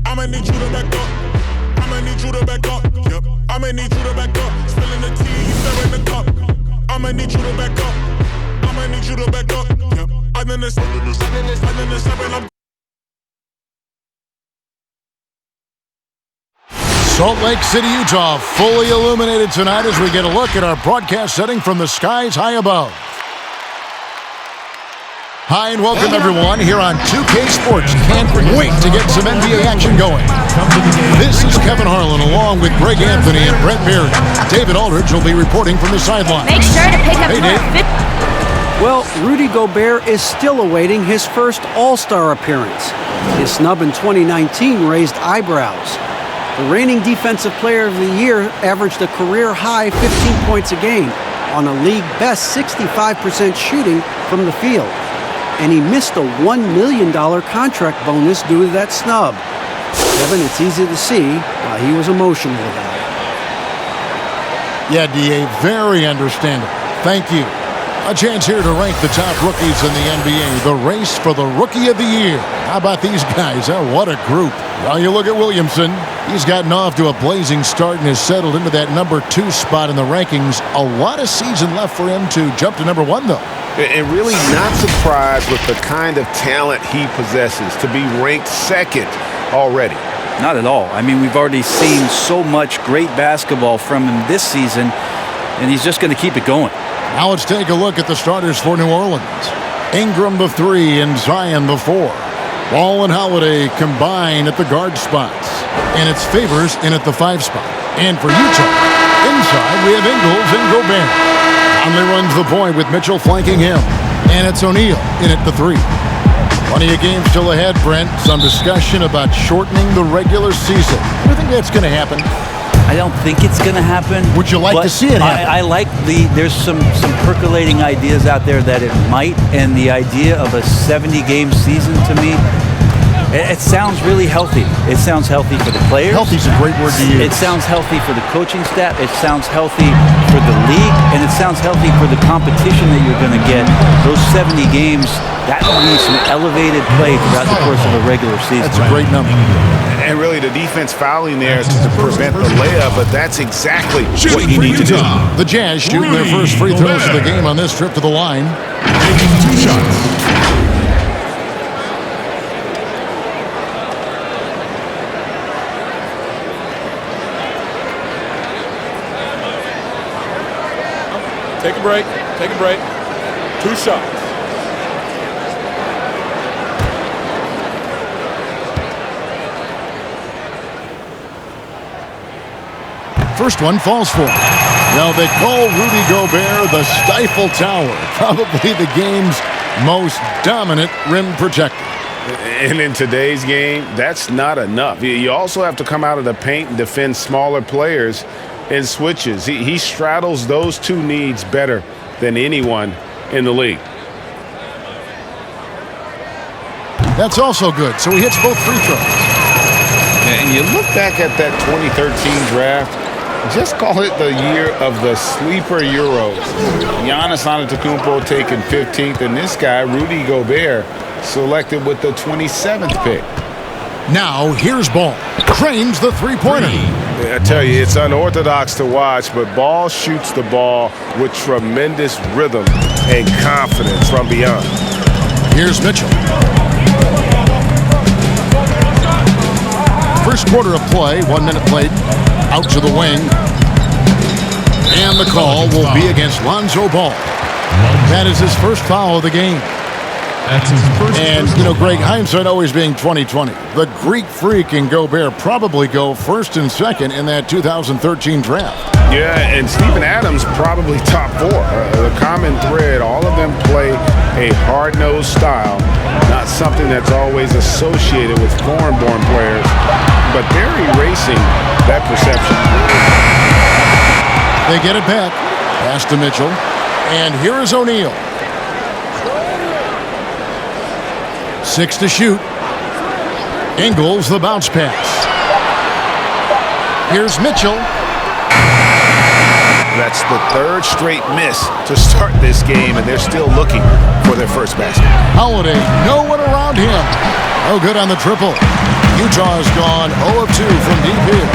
I'ma need you to back up. I'ma need you to back up. Yep. I'ma need you to back up. Spilling the tea, you stirring the cup. I'ma need you to back up. I'ma need you to back up. Yep. I'm in the seven. Salt Lake City, Utah, fully illuminated tonight as we get a look at our broadcast setting from the skies high above. Hi and welcome everyone here on 2K Sports. Can't wait to get some NBA action going. This is Kevin Harlan along with Greg Anthony and Brett Berry. David Aldridge will be reporting from the sideline. Make sure to pick up Well, Rudy Gobert is still awaiting his first All-Star appearance. His snub in 2019 raised eyebrows. The reigning Defensive Player of the Year averaged a career-high 15 points a game on a league-best 65% shooting from the field. And he missed a $1 million contract bonus due to that snub. Kevin, it's easy to see why he was emotional about it. Yeah, DA, very understandable. Thank you. A chance here to rank the top rookies in the NBA. The race for the Rookie of the Year. How about these guys? What a group. Well, you look at Williamson. He's gotten off to a blazing start and has settled into that number 2 spot in the rankings. A lot of season left for him to jump to number 1, though. And really not surprised with the kind of talent he possesses to be ranked second already. Not at all. I mean, we've already seen so much great basketball from him this season, and he's just going to keep it going. Now let's take a look at the starters for New Orleans. Ingram the 3 and Zion the 4. Ball and Holiday combine at the guard spots. And it's Favors in at the 5 spot. And for Utah, inside we have Ingles and Gobert. Conley runs the point with Mitchell flanking him. And it's O'Neal in at the 3. Plenty of games still ahead, Brent. Some discussion about shortening the regular season. Do you think that's going to happen? I don't think it's going to happen. Would you like to see it happen? I like there's some percolating ideas out there that it might, and the idea of a 70-game season to me, it sounds really healthy. It sounds healthy for the players. Healthy's a great word to use. It sounds healthy for the coaching staff. It sounds healthy for the league, and it sounds healthy for the competition that you're going to get. Those 70 games, that will be some elevated play throughout the course of a regular season. That's a great number. And really the defense fouling there to prevent the layup, but that's exactly what you need to do. The Jazz shooting their first free throws of the game on this trip to the line. Taking 2 shots. Take a break. Take a break. 2 shots. First one falls for him. Now they call Rudy Gobert the Stifle Tower. Probably the game's most dominant rim protector. And in today's game, that's not enough. You also have to come out of the paint and defend smaller players in switches. He straddles those 2 needs better than anyone in the league. That's also good. So he hits both free throws. And you look back at that 2013 draft, just call it the year of the sleeper Euros. Giannis Antetokounmpo taken 15th, and this guy, Rudy Gobert, selected with the 27th pick. Now here's Ball. Cranes the 3-pointer. I tell you, it's unorthodox to watch, but Ball shoots the ball with tremendous rhythm and confidence from beyond. Here's Mitchell. First quarter of play, 1 minute played. Out to the wing. And the call will be against Lonzo Ball. That is his first foul of the game. That's his first. And, you know, Greg, hindsight always being 20/20. The Greek Freak and Gobert probably go first and second in that 2013 draft. Yeah, and Steven Adams probably top 4. The common thread, all of them play a hard-nosed style, not something that's always associated with foreign-born players, but they're erasing that perception. They get it back. Pass to Mitchell. And here is O'Neal. 6 to shoot. Ingles the bounce pass. Here's Mitchell. That's the third straight miss to start this game, and they're still looking for their first basket. Holiday, no one around him. No good on the triple. Utah's gone 0 of 2 from deep here.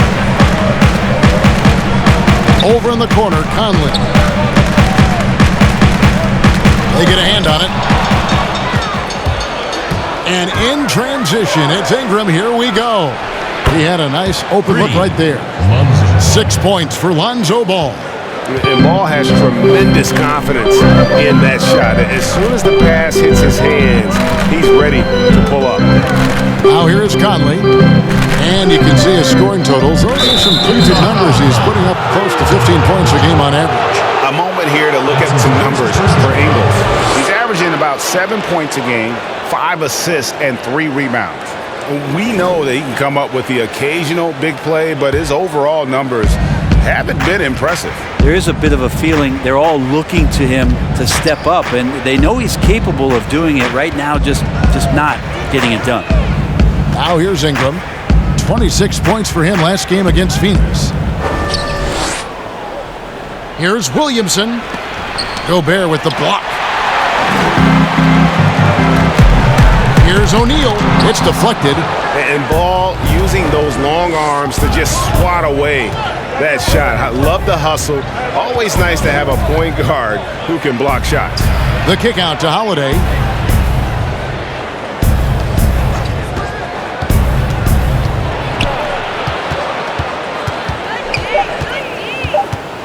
Over in the corner, Conley. They get a hand on it. And in transition, it's Ingram. Here we go. He had a nice open look right there. 6 points for Lonzo Ball. And Ball has tremendous confidence in that shot. As soon as the pass hits his hands, he's ready to pull up. Now here is Conley. And you can see his scoring totals. Those are some pretty good numbers. He's putting up close to 15 points a game on average. A moment here to look at some numbers for Ingles. He's averaging about 7 points a game, 5 assists, and 3 rebounds. We know that he can come up with the occasional big play, but his overall numbers haven't been impressive. There is a bit of a feeling they're all looking to him to step up, and they know he's capable of doing it right now, just not getting it done. Now here's Ingram. 26 points for him last game against Phoenix. Here's Williamson. Gobert with the block. Here's O'Neal. It's deflected. And Ball using those long arms to just swat away that shot. I love the hustle. Always nice to have a point guard who can block shots. The kick out to Holiday.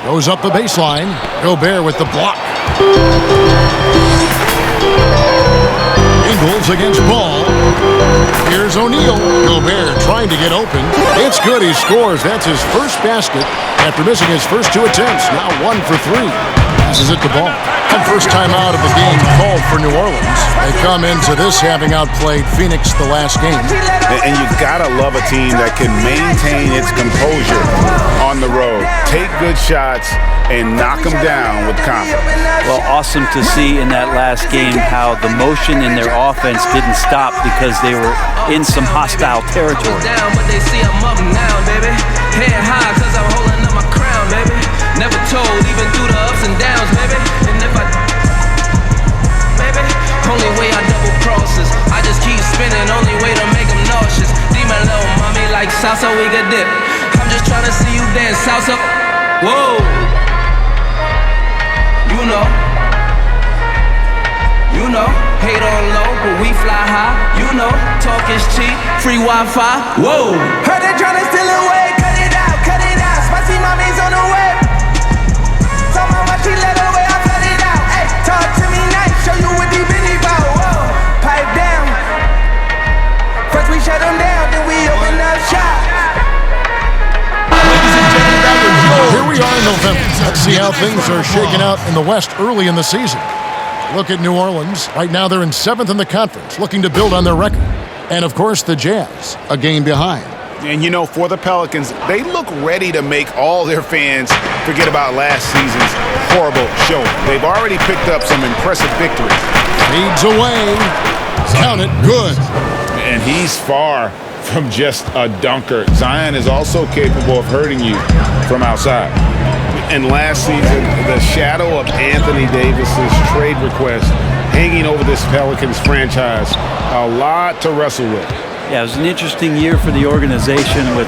Goes up the baseline. Gobert with the block. Ingles against Ball. Here's O'Neal. Gobert trying to get open. It's good. He scores. That's his first basket after missing his first 2 attempts. Now 1 for 3. Passes it to Ball. And first time out of the game called for New Orleans. They come into this having outplayed Phoenix the last game. And you've got to love a team that can maintain its composure on the road. Take good shots and knock them down with confidence. Well, awesome to see in that last game how the motion in their offense didn't stop because they were in some hostile territory. But they see I'm up now, baby. Head high, cause I'm holding up my crown, baby. Never told, even through the ups and downs, baby. And if I, baby, only way I double crosses. I just keep spinning, only way to make them nauseous. Demon little mommy like salsa, we could dip. I'm just trying to see you dance salsa. Whoa. You know, hate on low, but we fly high. You know, talk is cheap, free Wi-Fi. Whoa. Heard they tryna steal away, cut it out, cut it out. Spicy mommy's on the way. Told my wife she let away, I cut it out. Hey, talk to me nice, show you what they really about. Whoa, pipe down. First we shut them down, then we open up shop. Here we are in November. Let's see how things are shaking out in the West early in the season. Look at New Orleans. Right now they're in 7th in the conference, looking to build on their record. And, of course, the Jazz, a game behind. And, you know, for the Pelicans, they look ready to make all their fans forget about last season's horrible showing. They've already picked up some impressive victories. Feeds away. Count it. Good. And he's far from just a dunker. Zion is also capable of hurting you from outside. And last season, the shadow of Anthony Davis's trade request hanging over this Pelicans franchise, a lot to wrestle with. Yeah, it was an interesting year for the organization with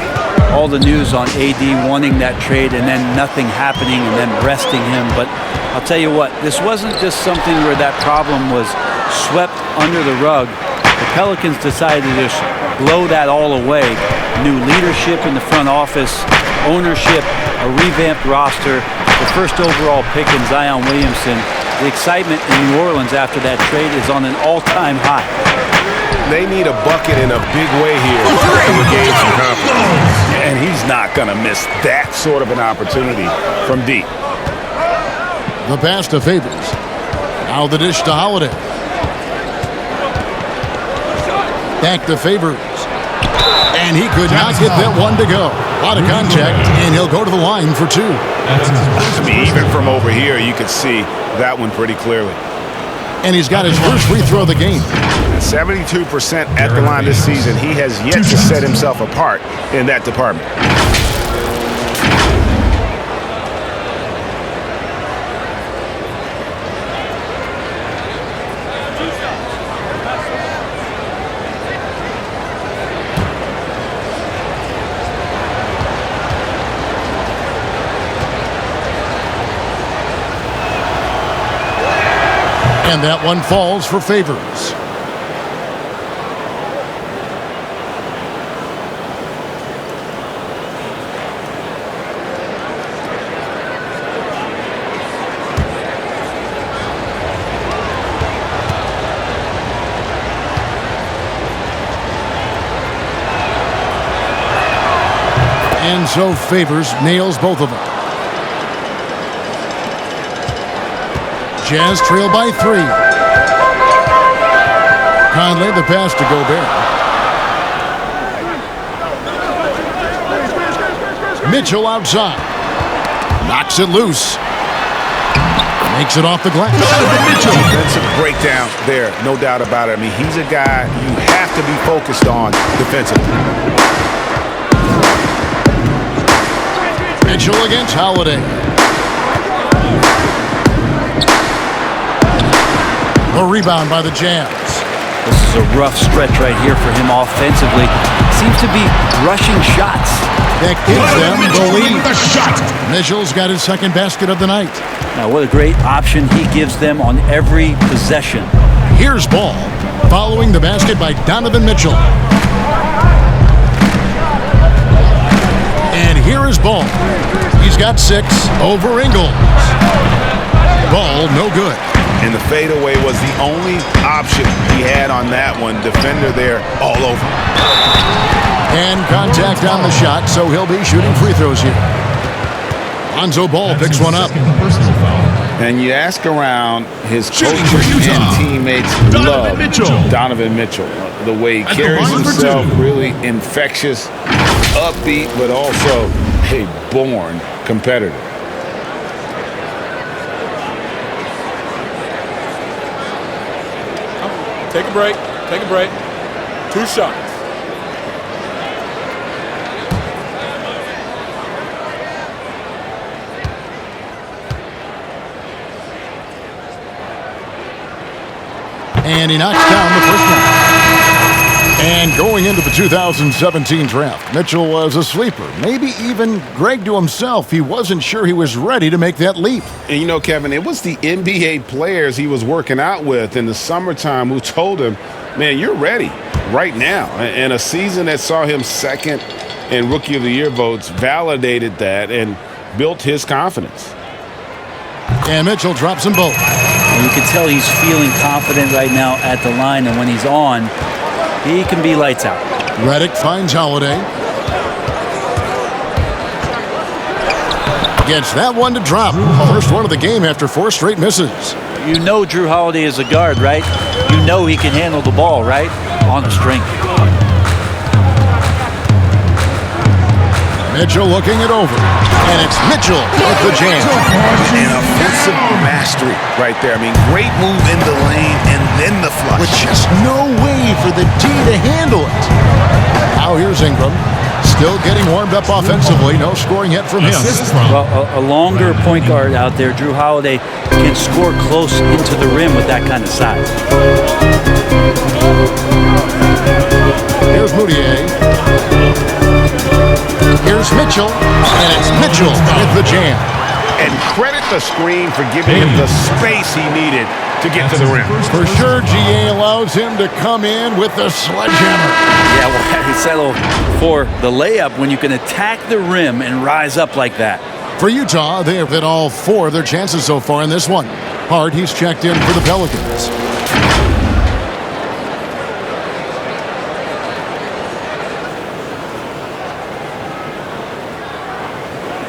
all the news on AD wanting that trade and then nothing happening and then resting him. But I'll tell you what, this wasn't just something where that problem was swept under the rug. The Pelicans decided to just blow that all away. New leadership in the front office, ownership, a revamped roster, the first overall pick in Zion Williamson. The excitement in New Orleans after that trade is on an all-time high. They need a bucket in a big way here to regain some confidence. And he's not going to miss that sort of an opportunity from deep. The pass to Favors. Now the dish to Holiday. Back to Favors. And he could not get that one to go. A lot of contact, and he'll go to the line for 2. I mean, even from over here, you could see that one pretty clearly. And he's got his first free throw of the game. 72% at the line this season. He has yet to set himself apart in that department. And that one falls for Favors. And so Favors nails both of them. Jazz trail by 3. Conley the pass to Gobert. Mitchell outside. Knocks it loose. Makes it off the glass. Defensive breakdown there, no doubt about it. I mean, he's a guy you have to be focused on defensively. Mitchell against Holiday. A rebound by the Jazz. This is a rough stretch right here for him offensively. Seems to be rushing shots. That gives them the lead. Mitchell's got his second basket of the night. Now, what a great option he gives them on every possession. Here's Ball, following the basket by Donovan Mitchell. And here is Ball. He's got 6 over Ingles. Ball, no good. And the fadeaway was the only option he had on that one. Defender there all over. And contact on the shot, so he'll be shooting free throws here. Lonzo Ball picks one up. And you ask around, his coaches and teammates love Donovan Mitchell. The way he carries himself, really infectious, upbeat, but also a born competitor. Take a break. Take a break. 2 shots. And he knocks down the first one. And going into the 2017 draft, Mitchell was a sleeper. Maybe even Greg to himself, he wasn't sure he was ready to make that leap. And you know, Kevin, it was the NBA players he was working out with in the summertime who told him, man, you're ready right now. And a season that saw him second in Rookie of the Year votes validated that and built his confidence. And Mitchell drops them both. And you can tell he's feeling confident right now at the line, and when he's on, he can be lights out. Redick finds Holiday. Gets that one to drop. First one of the game after 4 straight misses. You know Drew Holiday is a guard, right? You know he can handle the ball, right? On the string. Mitchell looking it over. And it's Mitchell with the jam. And offensive mastery right there. I mean, great move in the lane and then the flush. With just no way for the D to handle it. Now here's Ingram. Still getting warmed up offensively. No scoring yet from him. Well, a longer point guard out there, Drew Holiday, can score close into the rim with that kind of size. Here's Moutier. Here's Mitchell. And it's Mitchell with the jam. And credit the screen for giving him the space he needed to get to the rim. For sure, GA allows him to come in with the sledgehammer. Yeah, well, how do you settle for the layup when you can attack the rim and rise up like that? For Utah, they have hit all 4 of their chances so far in this one. Hart, he's checked in for the Pelicans.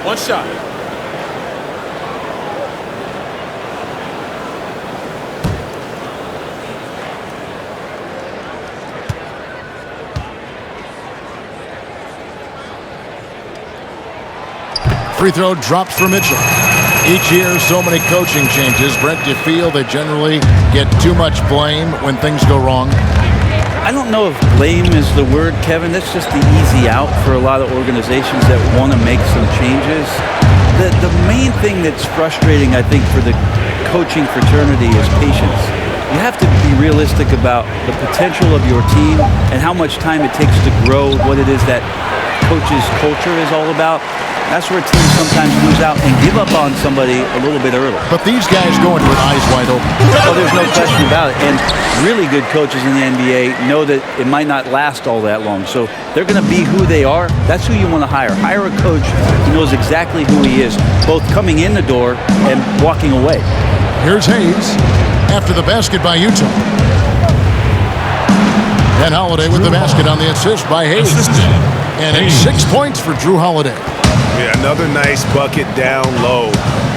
One shot. Free throw drops for Mitchell. Each year, so many coaching changes. Brent, do you feel they generally get too much blame when things go wrong? I don't know if blame is the word, Kevin. That's just the easy out for a lot of organizations that want to make some changes. The main thing that's frustrating, I think, for the coaching fraternity is patience. You have to be realistic about the potential of your team and how much time it takes to grow what it is that coach's culture is all about. That's where teams sometimes lose out and give up on somebody a little bit early. But these guys go into it eyes wide open. Oh, there's no question about it. And really good coaches in the NBA know that it might not last all that long. So they're going to be who they are. That's who you want to hire. Hire a coach who knows exactly who he is, both coming in the door and walking away. Here's Hayes after the basket by Utah. And Holiday with the basket on the assist by Hayes. And it's 6 points for Drew Holiday. Yeah, another nice bucket down low.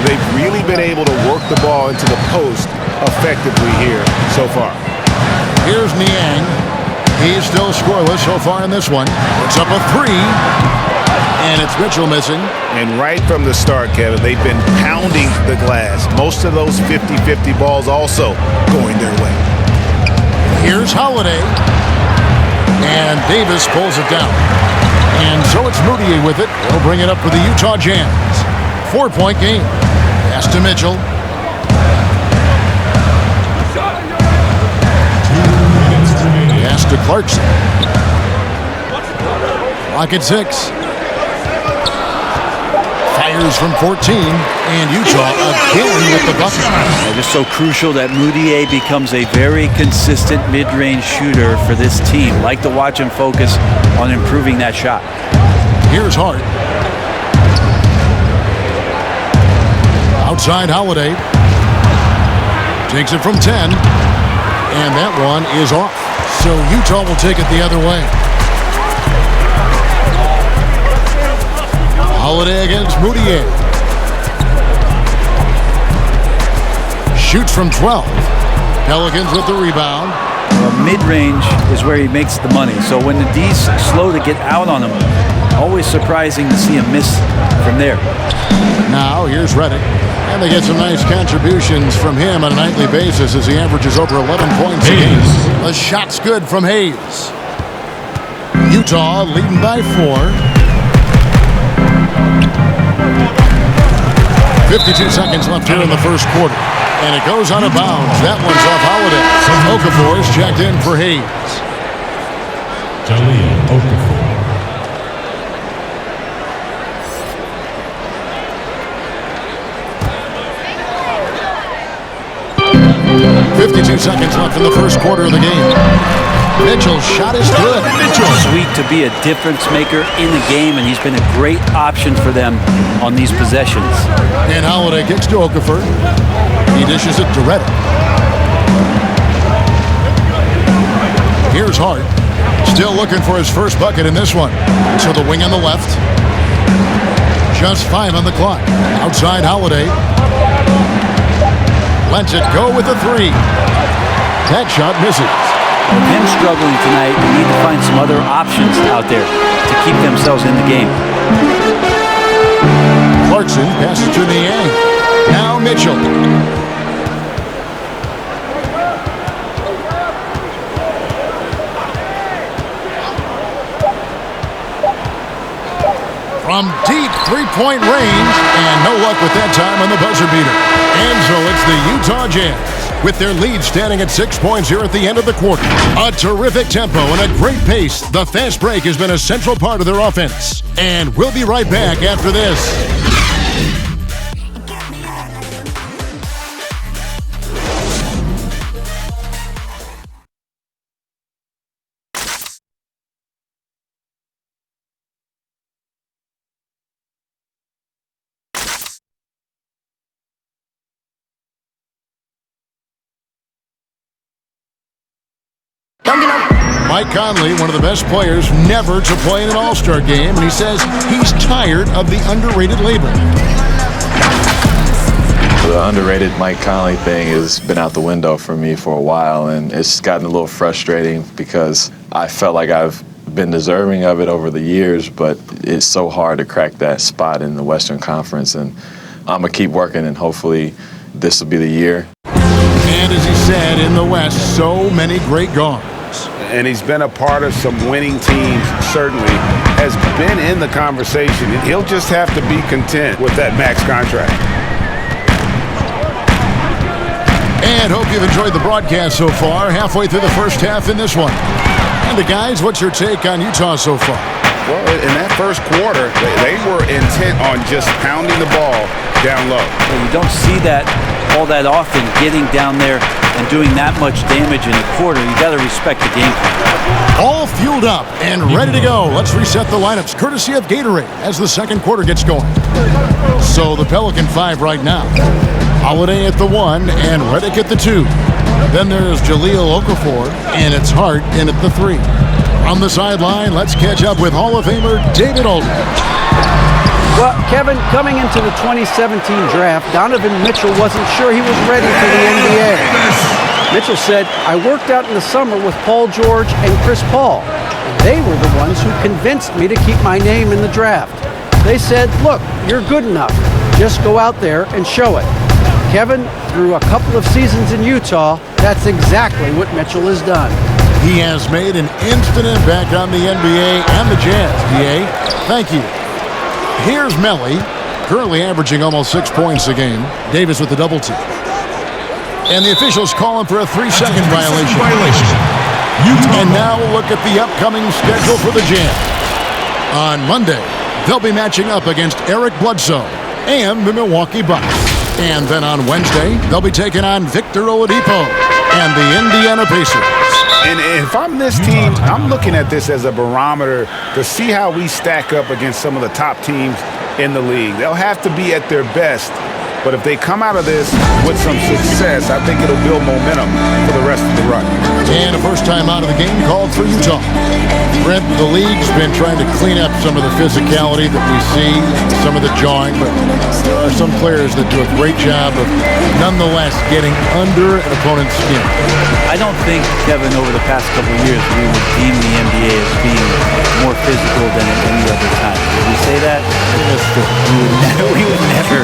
They've really been able to work the ball into the post effectively here so far. Here's Niang. He's still scoreless so far in this one. Puts up a three. And it's Mitchell missing. And right from the start, Kevin, they've been pounding the glass. Most of those 50-50 balls also going their way. Here's Holiday. And Davis pulls it down. And so it's Moutier with it. He'll bring it up for the Utah Jazz. 4-point game. Pass to Mitchell. Pass to Clarkson. Clock at 6. Fires from 14. And Utah again with the bucket. It is so crucial that Moutier becomes a very consistent mid-range shooter for this team. Like to watch him focus on improving that shot. Here's Hart. Outside Holiday. Takes it from 10. And that one is off. So Utah will take it the other way. Holiday against Moutier. Shoots from 12. Pelicans with the rebound. Well, mid-range is where he makes the money. So when the D's slow to get out on him, always surprising to see him miss from there. Now here's Redick. And they get some nice contributions from him on a nightly basis as he averages over 11 points a game. The shot's good from Hayes. Utah leading by 4. 52 seconds left here in the first quarter. And it goes out of bounds. That one's off Holiday. Okafor is checked in for Hayes. Jahlil Okafor. 52 seconds left in the first quarter of the game. Mitchell's shot is good. Mitchell. Sweet to be a difference maker in the game, and he's been a great option for them on these possessions. And Holiday kicks to Okafor. He dishes it to Redick. Here's Hart. Still looking for his first bucket in this one. To the wing on the left. Just 5 on the clock. Outside Holiday. Lets it go with a 3. That shot misses. With him struggling tonight, they need to find some other options out there to keep themselves in the game. Clarkson passes to Niang. Now Mitchell. From deep three-point range, and no luck with that time on the buzzer beater. And so it's the Utah Jazz with their lead standing at 6 points here at the end of the quarter. A terrific tempo and a great pace. The fast break has been a central part of their offense. And we'll be right back after this. Mike Conley, one of the best players never to play in an All-Star game, and he says he's tired of the underrated label. The underrated Mike Conley thing has been out the window for me for a while, and it's gotten a little frustrating because I felt like I've been deserving of it over the years, but it's so hard to crack that spot in the Western Conference, and I'm going to keep working, and hopefully this will be the year. And as he said, in the West, so many great guards. And he's been a part of some winning teams, certainly, has been in the conversation. And he'll just have to be content with that max contract. And hope you've enjoyed the broadcast so far, halfway through the first half in this one. And guys, what's your take on Utah so far? Well, in that first quarter, they were intent on just pounding the ball down low. Well, you don't see that all that often, getting down there and doing that much damage in a quarter. You got to respect the game plan. All fueled up and ready to go. Let's reset the lineups, courtesy of Gatorade, as the second quarter gets going. So the Pelican 5 right now. Holiday at the 1 and Reddick at the 2. Then there's Jahlil Okafor and it's Hart in at the 3. On the sideline, let's catch up with Hall of Famer David Aldridge. Well, Kevin, coming into the 2017 draft, Donovan Mitchell wasn't sure he was ready for the NBA. Mitchell said, "I worked out in the summer with Paul George and Chris Paul. They were the ones who convinced me to keep my name in the draft. They said, look, you're good enough. Just go out there and show it." Kevin, through a couple of seasons in Utah, that's exactly what Mitchell has done. He has made an instant impact on the NBA and the Jazz. DA, thank you. Here's Melly, currently averaging almost 6 points a game. Davis with the double team. And the officials call him for a 3-second violation. And now we'll look at the upcoming schedule for the Jazz. On Monday, they'll be matching up against Eric Bledsoe and the Milwaukee Bucks. And then on Wednesday, they'll be taking on Victor Oladipo and the Indiana Pacers. And if I'm this team, I'm looking at this as a barometer to see how we stack up against some of the top teams in the league. They'll have to be at their best, but if they come out of this with some success, I think it'll build momentum for the rest of the run. And a first time out of the game called for Utah. Brent, the league's been trying to clean up some of the physicality that we see, some of the jawing, but there are some players that do a great job of nonetheless getting under an opponent's skin. I don't think, Kevin, over the past couple of years, we would deem the NBA as being more physical than at any other time. Did we say that? We would never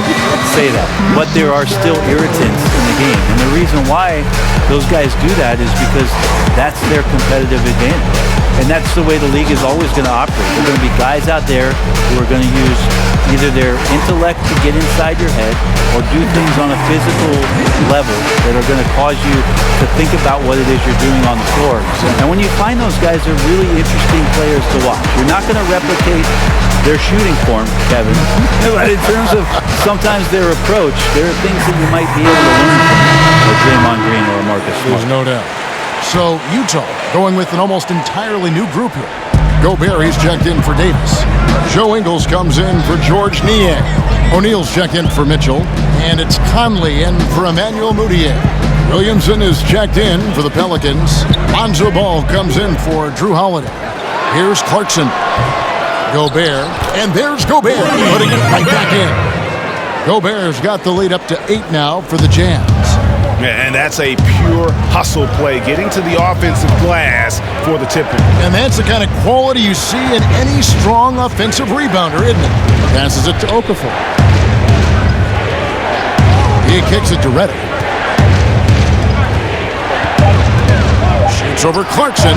say that. But there are still irritants in the game. And the reason why those guys do that is because that's their competitive advantage. And that's the way the league is always going to operate. There are going to be guys out there who are going to use either their intellect to get inside your head or do things on a physical level that are going to cause you to think about what it is you're doing on the floor. And when you find those guys, they're really interesting players to watch. You're not going to replicate their shooting form, Kevin. But in terms of sometimes their approach, there are things that you might be able to learn from a Draymond Green or a Marcus Smart. There's no doubt. So Utah going with an almost entirely new group here. Gobert, he's checked in for Davis. Joe Ingles comes in for George Niang. O'Neal's checked in for Mitchell. And it's Conley in for Emmanuel Mudiay. Williamson is checked in for the Pelicans. Lonzo Ball comes in for Drew Holiday. Here's Clarkson. Gobert. And there's Gobert putting it right back in. Gobert's got the lead up to 8 now for the Jazz. And that's a pure hustle play, getting to the offensive glass for the tip-in. And that's the kind of quality you see in any strong offensive rebounder, isn't it? Passes it to Okafor. He kicks it to Reddick. Shoots over Clarkson.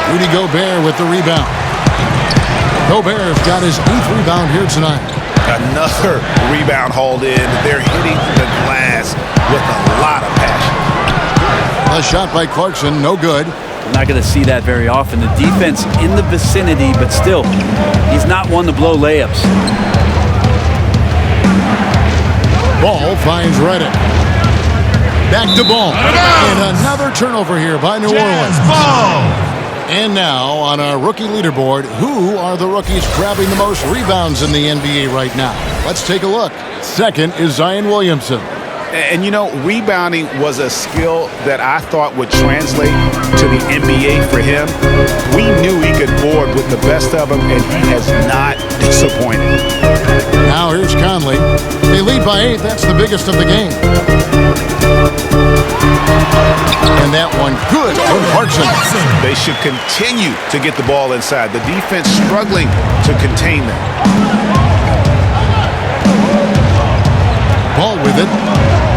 Rudy Gobert with the rebound. Gobert's got his 8th rebound here tonight. Another rebound hauled in. They're hitting the glass with a lot of passion. A shot by Clarkson, no good. We're not going to see that very often. The defense in the vicinity, but still, he's not one to blow layups. Ball finds Reddick. Back to Ball. And another turnover here by New Orleans. And now on our rookie leaderboard, who are the rookies grabbing the most rebounds in the NBA right now? Let's take a look. Second is Zion Williamson. And you know, rebounding was a skill that I thought would translate to the NBA for him. We knew he could board with the best of them, and he has not disappointed. Now here's Conley. They lead by 8. That's the biggest of the game. And that one good from Clarkson. They should continue to get the ball inside. The defense struggling to contain them. Ball with it.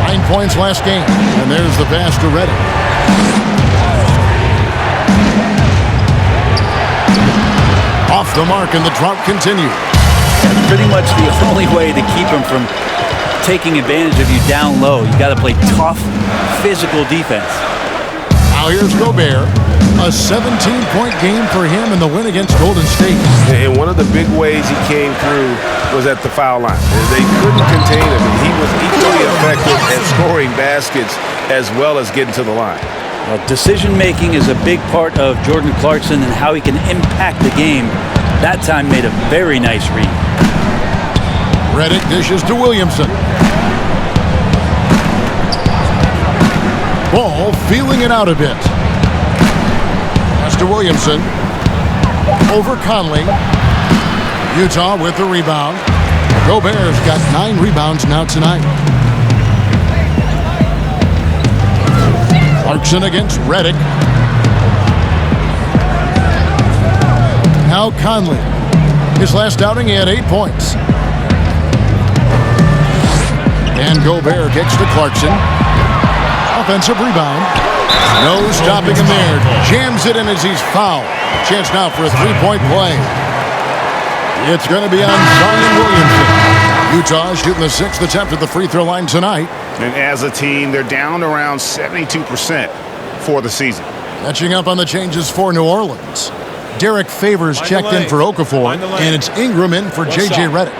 9 points last game. And there's the pass to Reddick. Off the mark, and the drought continues. That's pretty much the only way to keep him from taking advantage of you down low. You got to play tough, physical defense. Now here's Gobert. A 17-point game for him in the win against Golden State. And one of the big ways he came through was at the foul line. They couldn't contain him, and he was equally effective at scoring baskets as well as getting to the line. Well, decision-making is a big part of Jordan Clarkson and how he can impact the game. That time made a very nice read. Redick dishes to Williamson. Ball feeling it out a bit. Pass to Williamson. Over Conley. Utah with the rebound. Gobert's got 9 rebounds now tonight. Clarkson against Redick. Now Conley. His last outing, he had 8 points. And Gobert kicks to Clarkson. Offensive rebound. No stopping him there. Jams it in as he's fouled. Chance now for a 3-point play. It's going to be on Zion Williamson. Utah shooting the 6th attempt at the free throw line tonight. And as a team, they're down around 72% for the season. Catching up on the changes for New Orleans. Derek Favors checked in for Okafor, and it's Ingram in for J.J. Redick.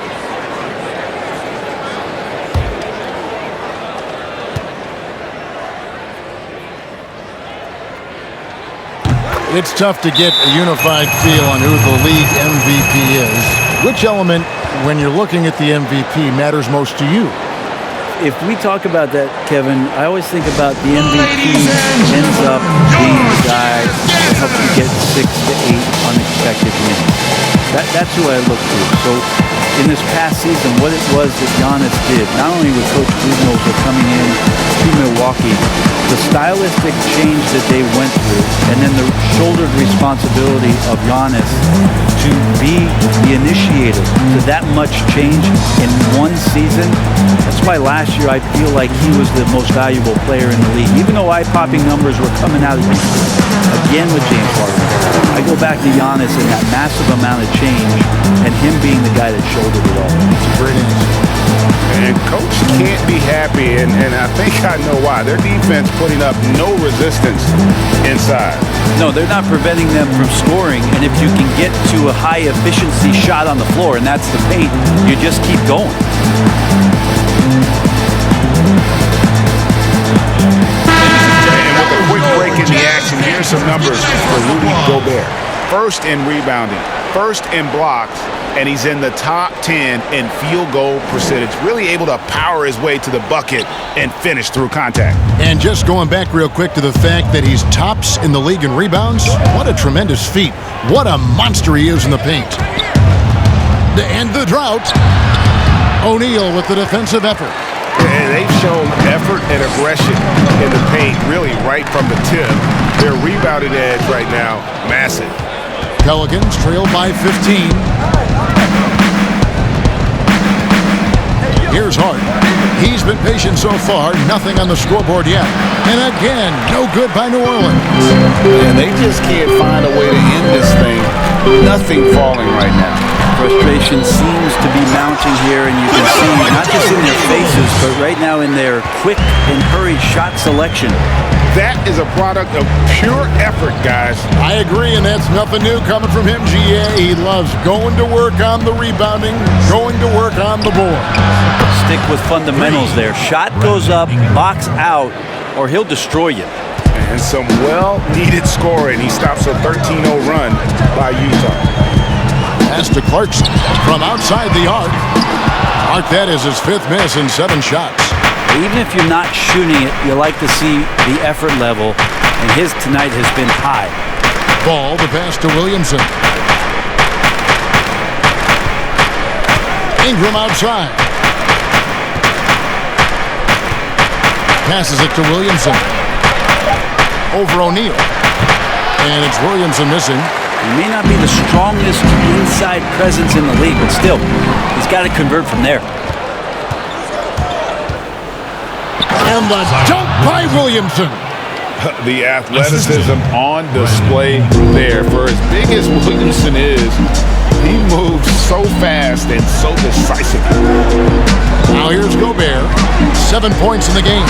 It's tough to get a unified feel on who the league MVP is. Which element, when you're looking at the MVP, matters most to you? If we talk about that, Kevin, I always think about the MVP ends up being the guy that helps you get 6 to 8 unexpected wins. That's who I look to. So in this past season, what it was that Giannis did, not only with Coach Budenholzer coming in to Milwaukee, the stylistic change that they went through, and then the shouldered responsibility of Giannis to be the initiator to that much change in one season. That's why last year I feel like he was the most valuable player in the league. Even though eye-popping numbers were coming out again with James Harden, I go back to Giannis and that massive amount of change and him being the guy that shouldered it all. It's a great answer. And Coach can't be happy, and I think I know why. Their defense putting up no resistance inside. No, they're not preventing them from scoring, and if you can get to a high-efficiency shot on the floor, and that's the paint, you just keep going. And with a quick break in the action, here's some numbers for Rudy Gobert. First in rebounding, first in blocks, and he's in the top 10 in field goal percentage. Really able to power his way to the bucket and finish through contact. And just going back real quick to the fact that he's tops in the league in rebounds, what a tremendous feat. What a monster he is in the paint. To end the drought, O'Neal with the defensive effort. And they've shown effort and aggression in the paint, really right from the tip. Their rebounding edge right now, massive. Pelicans trail by 15. Here's Hart. He's been patient so far. Nothing on the scoreboard yet. And again, no good by New Orleans. And they just can't find a way to end this thing. Nothing falling right now. Frustration seems to be mounting here, and you can see not just in their faces, but right now in their quick and hurried shot selection. That is a product of pure effort, guys. I agree, and that's nothing new coming from him, GA. He loves going to work on the rebounding, going to work on the board. Stick with fundamentals there. Shot goes up, box out, or he'll destroy you. And some well-needed scoring. He stops a 13-0 run by Utah. Pass to Clarkson from outside the arc. That is his 5th miss in 7 shots. Even if you're not shooting it, you like to see the effort level, and his tonight has been high. Ball, the pass to Williamson. Ingram outside. Passes it to Williamson. Over O'Neal. And it's Williamson missing. He may not be the strongest inside presence in the league, but still, he's got to convert from there. And the dunk by Williamson. The athleticism on display there. For as big as Williamson is, he moves so fast and so decisively. Now here's Gobert. 7 points in the game.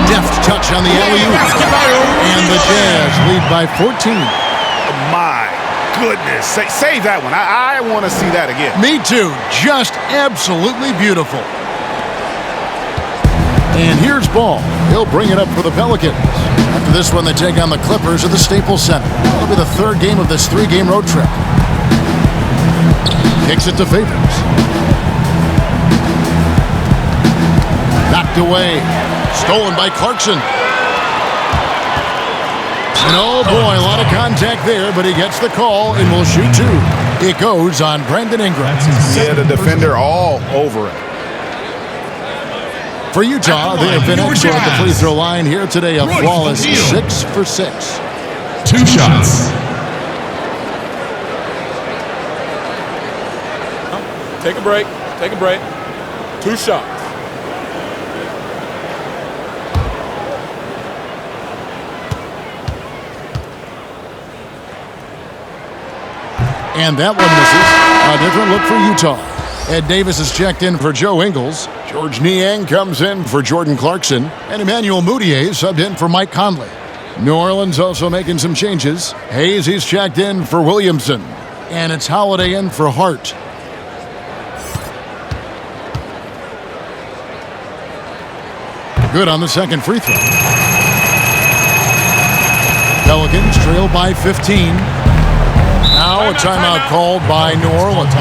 Deft touch on the alley-oop. And the Jazz lead by 14. My goodness. Save that one. I want to see that again. Me too. Just absolutely beautiful. And here's Ball. He'll bring it up for the Pelicans. After this one, they take on the Clippers at the Staples Center. It'll be the third game of this 3-game road trip. Kicks it to Favors. Knocked away. Stolen by Clarkson. And oh boy, a lot of contact there, but he gets the call and will shoot two. It goes on Brandon Ingram. Yeah, the defender all over it. For Utah, they have been excellent at the free throw line here today. A flawless 6 for 6. 2 shots. Take a break. Take a break. 2 shots. And that one misses. A different look for Utah. Ed Davis is checked in for Joe Ingles. George Niang comes in for Jordan Clarkson. And Emmanuel Mudiay subbed in for Mike Conley. New Orleans also making some changes. Hayes, he's checked in for Williamson. And it's Holiday in for Hart. Good on the second free throw. Pelicans trail by 15. Now a timeout called by New Orleans.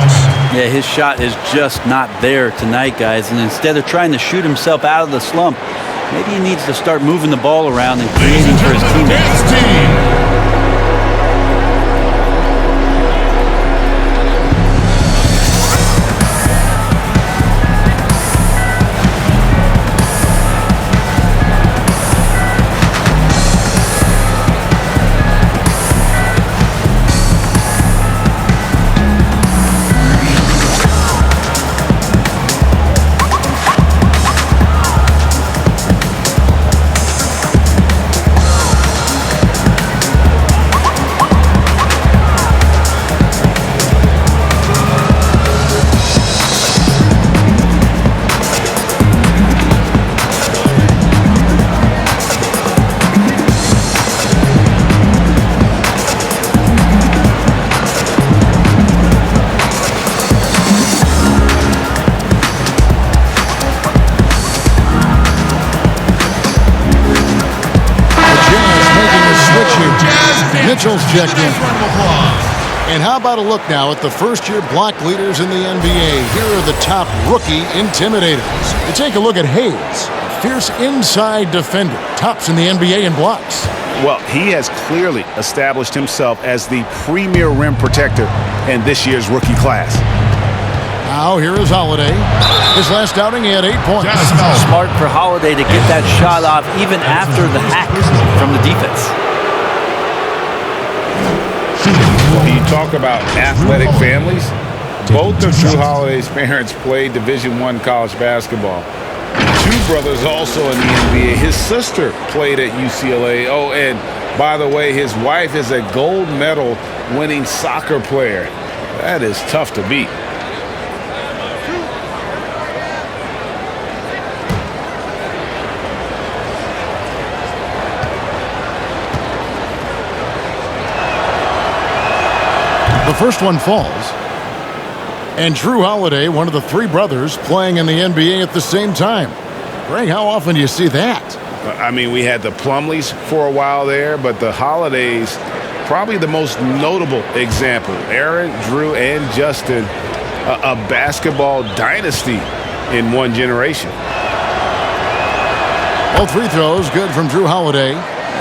Yeah, his shot is just not there tonight, guys. And instead of trying to shoot himself out of the slump, maybe he needs to start moving the ball around and creating for his teammates. Mitchell's checked in. And how about a look now at the first-year block leaders in the NBA? Here are the top rookie intimidators. You take a look at Hayes, fierce inside defender, tops in the NBA in blocks. Well, he has clearly established himself as the premier rim protector in this year's rookie class. Now here is Holiday. His last outing, he had 8 points. Smart for Holiday to get that shot off even after the hack from the defense. You talk about athletic families. Both of Drew Holiday's parents played Division I college basketball. 2 brothers also in the NBA. His sister played at UCLA. Oh, and by the way, his wife is a gold medal winning soccer player. That is tough to beat. The first one falls. And Drew Holiday, one of the 3 brothers, playing in the NBA at the same time. Greg, how often do you see that? I mean, we had the Plumleys for a while there, but the Holidays, probably the most notable example. Aaron, Drew, and Justin, a basketball dynasty in one generation. All 3 throws good from Drew Holiday.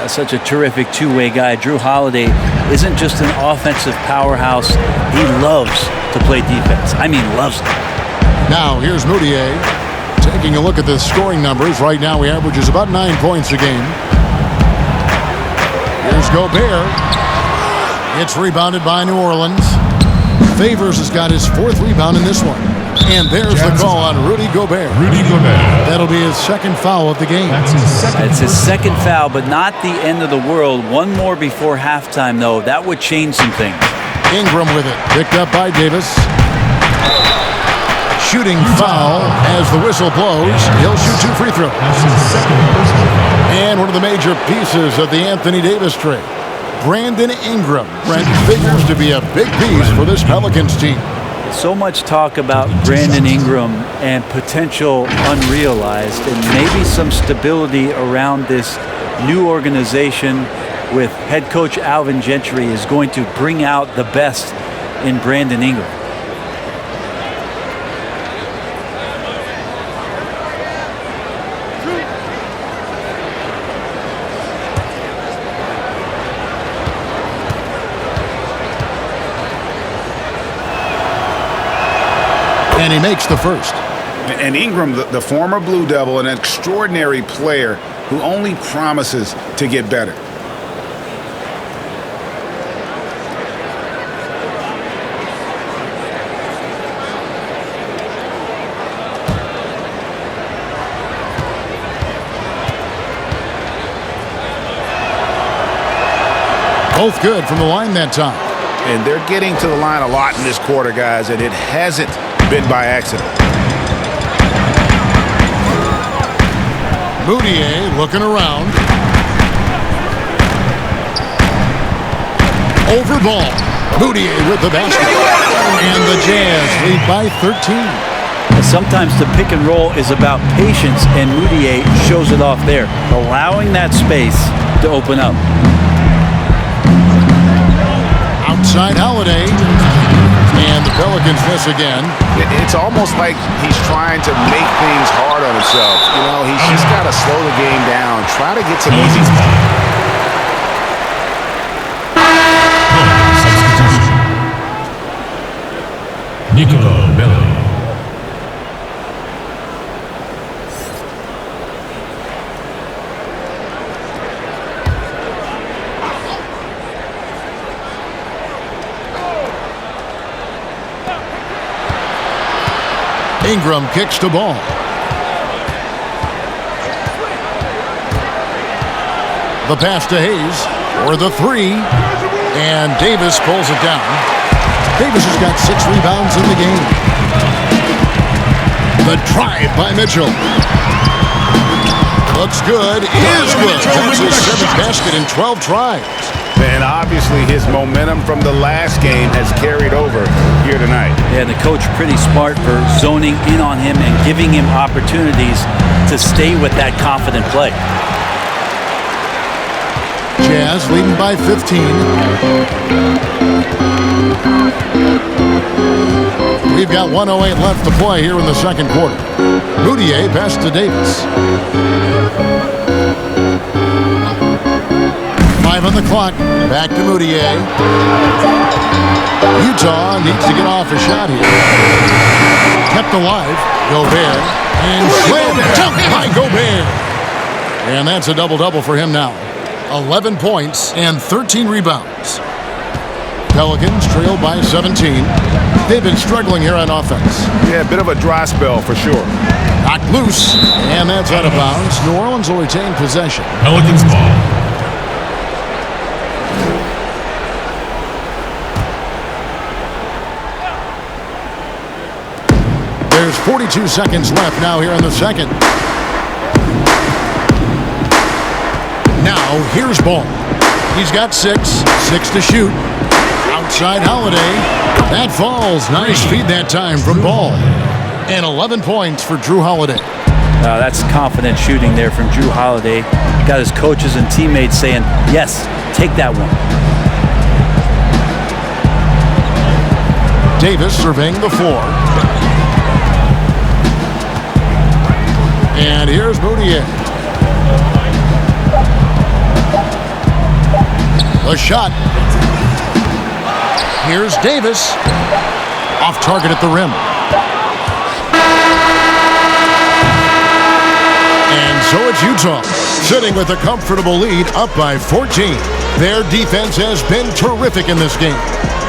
Such a terrific two-way guy. Drew Holiday isn't just an offensive powerhouse. He loves to play defense. I mean, loves it. Now, here's Mudiay. Taking a look at the scoring numbers. Right now, he averages about 9 points a game. Here's Gobert. It's rebounded by New Orleans. Favors has got his 4th rebound in this one. And there's the call on Rudy Gobert. That'll be his second foul of the game. It's his second foul, but not the end of the world. One more before halftime, though. That would change some things. Ingram with it. Picked up by Davis. Shooting foul as the whistle blows. He'll shoot 2 free throws. And one of the major pieces of the Anthony Davis trade, Brandon Ingram. Brent figures to be a big piece for this Pelicans team. So much talk about Brandon Ingram and potential unrealized, and maybe some stability around this new organization with head coach Alvin Gentry is going to bring out the best in Brandon Ingram. And he makes the first. And Ingram, the former Blue Devil, an extraordinary player who only promises to get better. Both good from the line that time. And they're getting to the line a lot in this quarter, guys, and it hasn't been by accident. Moutier looking around. Over ball. Moutier with the basket. And the Jazz lead by 13. Sometimes the pick and roll is about patience, and Moutier shows it off there, allowing that space to open up. Outside Holiday. And the Pelicans miss again. It's almost like he's trying to make things hard on himself. You know, he's just got to slow the game down. Try to get some easy Nicola Belli. Ingram kicks to ball. The pass to Hayes for the three. And Davis pulls it down. Davis has got 6 rebounds in the game. The drive by Mitchell. Looks good. Is good. That's his 7th basket in 12 tries. And obviously his momentum from the last game has carried over here tonight. Yeah, the coach pretty smart for zoning in on him and giving him opportunities to stay with that confident play. Jazz leading by 15. We've got 1:08 left to play here in the second quarter. Moutier pass to Davis. 5 on the clock. Back to Moutier. Utah needs to get off a shot here. Kept alive. Gobert. And slam dunk by Gobert. And that's a double-double for him now. 11 points and 13 rebounds. Pelicans trail by 17. They've been struggling here on offense. Yeah, a bit of a dry spell for sure. Knocked loose. And that's out of bounds. New Orleans will retain possession. Pelicans ball. There's 42 seconds left now here in the second. Now, here's Ball. He's got 6 to shoot. Outside Holiday. That falls. Nice feed that time from Ball. And 11 points for Drew Holiday. That's confident shooting there from Drew Holiday. Got his coaches and teammates saying, yes, take that one. Davis surveying the floor. And here's Moutier. A shot. Here's Davis. Off target at the rim. And so it's Utah, sitting with a comfortable lead, up by 14. Their defense has been terrific in this game.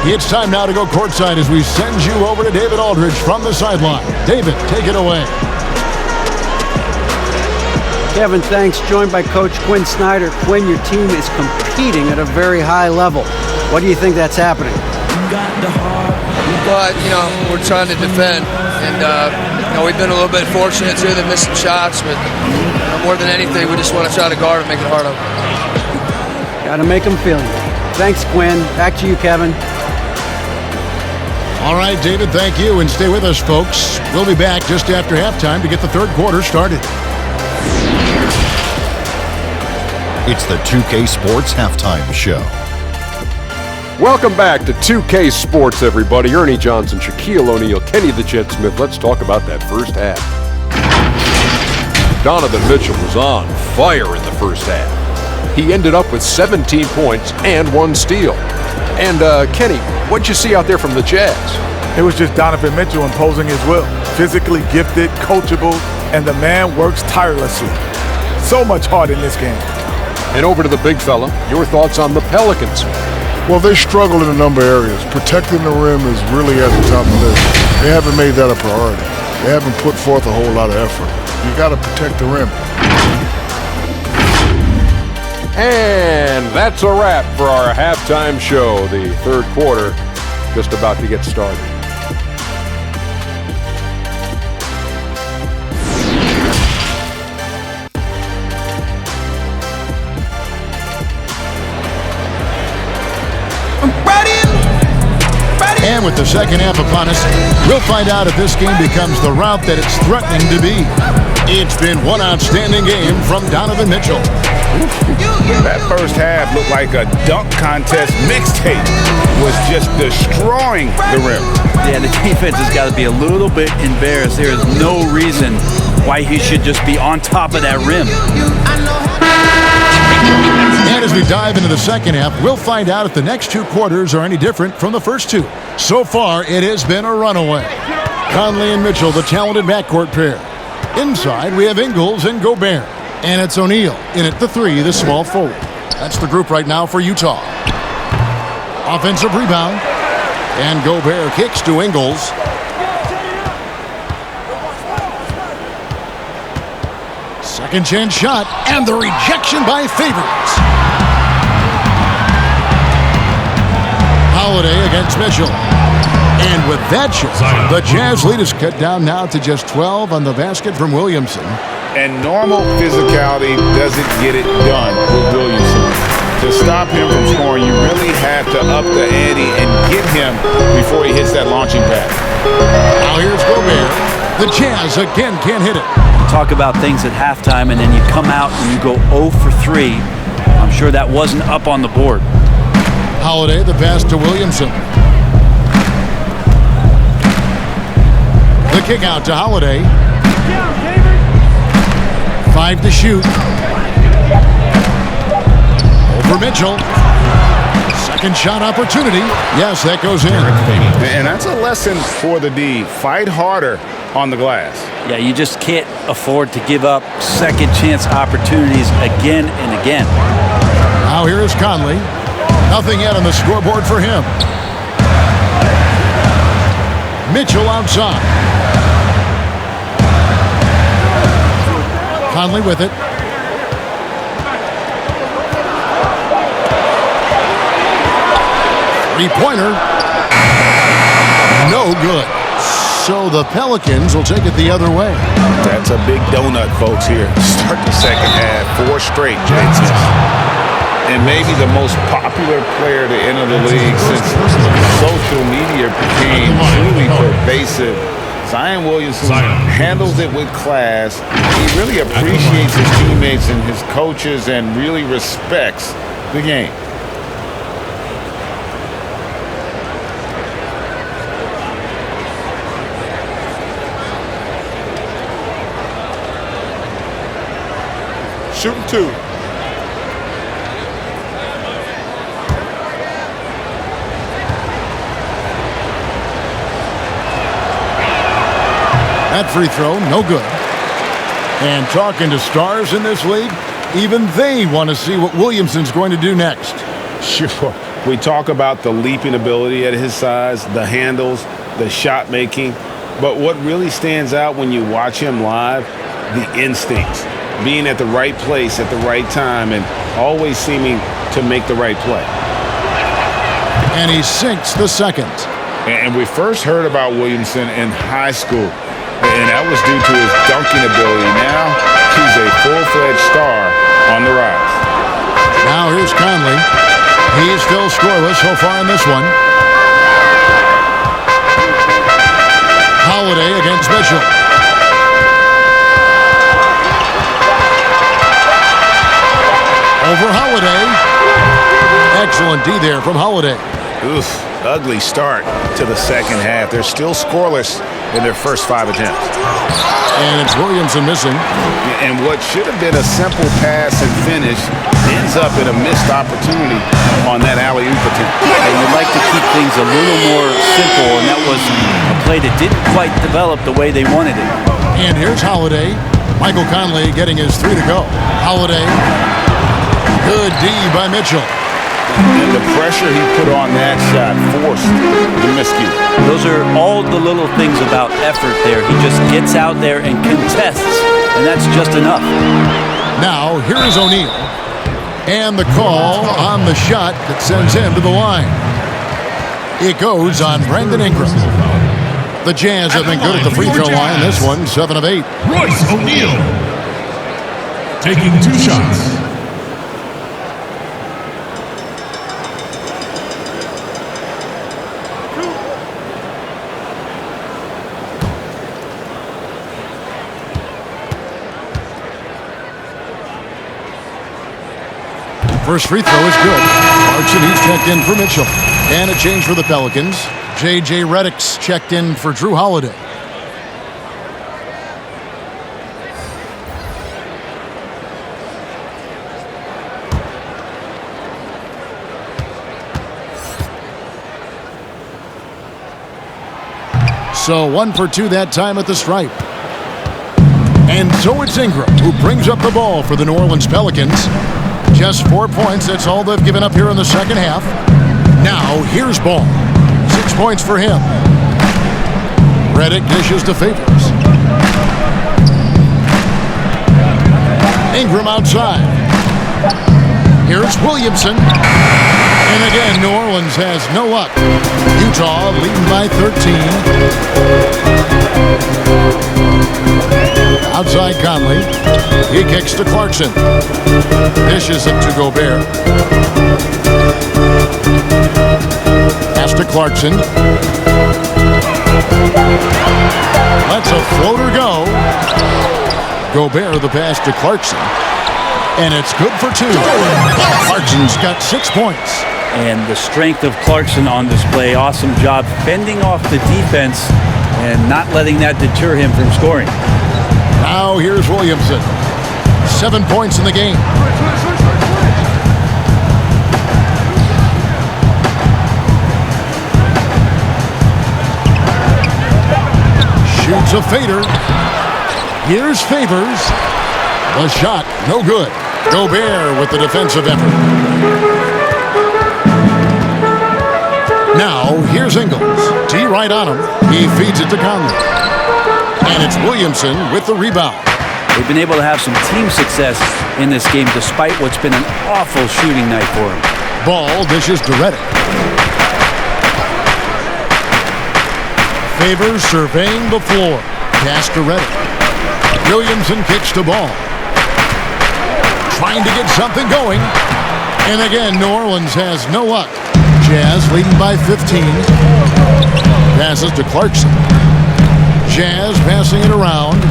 It's time now to go courtside as we send you over to David Aldridge from the sideline. David, take it away. Kevin, thanks. Joined by Coach Quinn Snyder. Quinn, your team is competing at a very high level. What do you think that's happening? But, we're trying to defend. And, we've been a little bit fortunate, too, than missing shots. But more than anything, we just want to try to guard and make it hard on them. Got to make them feel you. Thanks, Quinn. Back to you, Kevin. All right, David, thank you. And stay with us, folks. We'll be back just after halftime to get the third quarter started. It's the 2K Sports Halftime Show. Welcome back to 2K Sports, everybody. Ernie Johnson, Shaquille O'Neal, Kenny the Jet Smith. Let's talk about that first half. Donovan Mitchell was on fire in the first half. He ended up with 17 points and 1 steal. And, Kenny, what'd you see out there from the Jazz? It was just Donovan Mitchell imposing his will. Physically gifted, coachable, and the man works tirelessly. So much heart in this game. And over to the big fella, your thoughts on the Pelicans? Well, they struggle in a number of areas. Protecting the rim is really at the top of the list. They haven't made that a priority. They haven't put forth a whole lot of effort. You got to protect the rim. And that's a wrap for our halftime show. The third quarter just about to get started. And with the second half upon us, we'll find out if this game becomes the route that it's threatening to be. It's been one outstanding game from Donovan Mitchell. That first half looked like a dunk contest mixtape. Was just destroying the rim. Yeah, the defense has got to be a little bit embarrassed. There is no reason why he should just be on top of that rim. And as we dive into the second half, we'll find out if the next 2 quarters are any different from the first 2. So far, it has been a runaway. Conley and Mitchell, the talented backcourt pair. Inside, we have Ingles and Gobert. And it's O'Neal in at the 3, the small forward. That's the group right now for Utah. Offensive rebound. And Gobert kicks to Ingles. Second chance shot, and the rejection by Favors. Holiday against Mitchell. And with that shot, the Jazz lead is cut down now to just 12 on the basket from Williamson. And normal physicality doesn't get it done with Williamson. To stop him from scoring, you really have to up the ante and get him before he hits that launching pad. Now here's Gobert. The Jazz again can't hit it. Talk about things at halftime, and then you come out and you go 0 for 3. I'm sure that wasn't up on the board. Holiday, the pass to Williamson. The kick out to Holiday. 5 to shoot. Over Mitchell. Second shot opportunity. Yes, that goes in. And that's a lesson for the D. Fight harder on the glass. Yeah, you just can't afford to give up second chance opportunities again and again. Now here is Conley. Nothing yet on the scoreboard for him. Mitchell outside. Conley with it. Three-pointer. No good. So the Pelicans will take it the other way. That's a big donut, folks, here. Start the second half. 4 straight, Jason. And maybe the most popular player to enter the league since social media became truly pervasive. Zion Williamson handles it with class. He really appreciates his teammates and his coaches and really respects the game. Shooting 2. That free throw, no good. And talking to stars in this league, even they want to see what Williamson's going to do next. Sure. We talk about the leaping ability at his size, the handles, the shot making. But what really stands out when you watch him live, the instincts. Being at the right place at the right time and always seeming to make the right play. And he sinks the second. And we first heard about Williamson in high school, and that was due to his dunking ability. Now he's a full-fledged star on the rise. Now here's Conley. He's still scoreless so far in this one. Holiday against Mitchell. Over Holiday. Excellent D there from Holiday. Oof, ugly start to the second half. They're still scoreless in their first 5 attempts. And it's Williamson missing. And what should have been a simple pass and finish ends up in a missed opportunity on that alley-oop attempt. And you'd like to keep things a little more simple, and that was a play that didn't quite develop the way they wanted it. And here's Holiday. Michael Conley getting his 3 to go. Holiday. Good D by Mitchell. And the pressure he put on that shot forced the miscue. Those are all the little things about effort there. He just gets out there and contests, and that's just enough. Now, here is O'Neal. And the call on the shot that sends him to the line. It goes on Brandon Ingram. The Jazz have been good at the free throw line. This one, 7 of 8. Royce O'Neal taking 2 shots. First free throw is good. Clarkson, he's checked in for Mitchell. And a change for the Pelicans. J.J. Redick's checked in for Drew Holiday. So 1 for 2 that time at the stripe. And so it's Ingram who brings up the ball for the New Orleans Pelicans. Just 4 points, that's all they've given up here in the second half. Now, here's Ball. 6 points for him. Redick dishes to Favors. Ingram outside. Here's Williamson. And again, New Orleans has no luck. Utah leading by 13. Outside Conley. He kicks to Clarkson. Dishes it to Gobert. Pass to Clarkson. Lets a floater go. Gobert the pass to Clarkson. And it's good for 2. Clarkson's got 6 points. And the strength of Clarkson on display. Awesome job fending off the defense and not letting that deter him from scoring. Now here's Williamson. 7 points in the game. Shoots a fader. Here's Favors. The shot, no good. Gobert with the defensive effort. Now, here's Ingles. T right on him. He feeds it to Conley. And it's Williamson with the rebound. They've been able to have some team success in this game despite what's been an awful shooting night for them. Ball dishes to Redick. Favors surveying the floor. Pass to Redick. Williamson kicks to Ball. Trying to get something going. And again, New Orleans has no luck. Jazz leading by 15. Passes to Clarkson. Jazz passing it around.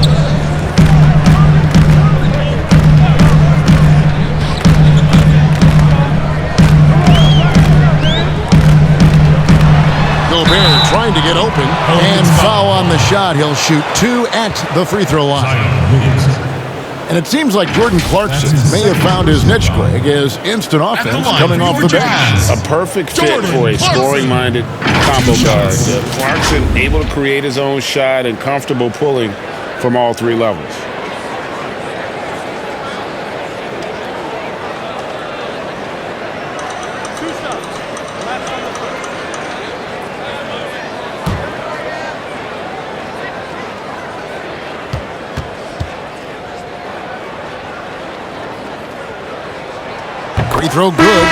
Gobert trying to get open. And foul on the shot. He'll shoot 2 at the free throw line. And it seems like Jordan Clarkson may have found his niche, Greg, as instant offense coming off the bench. A perfect fit for a scoring-minded combo guard. Clarkson able to create his own shot and comfortable pulling from all 3 levels. Free throw good.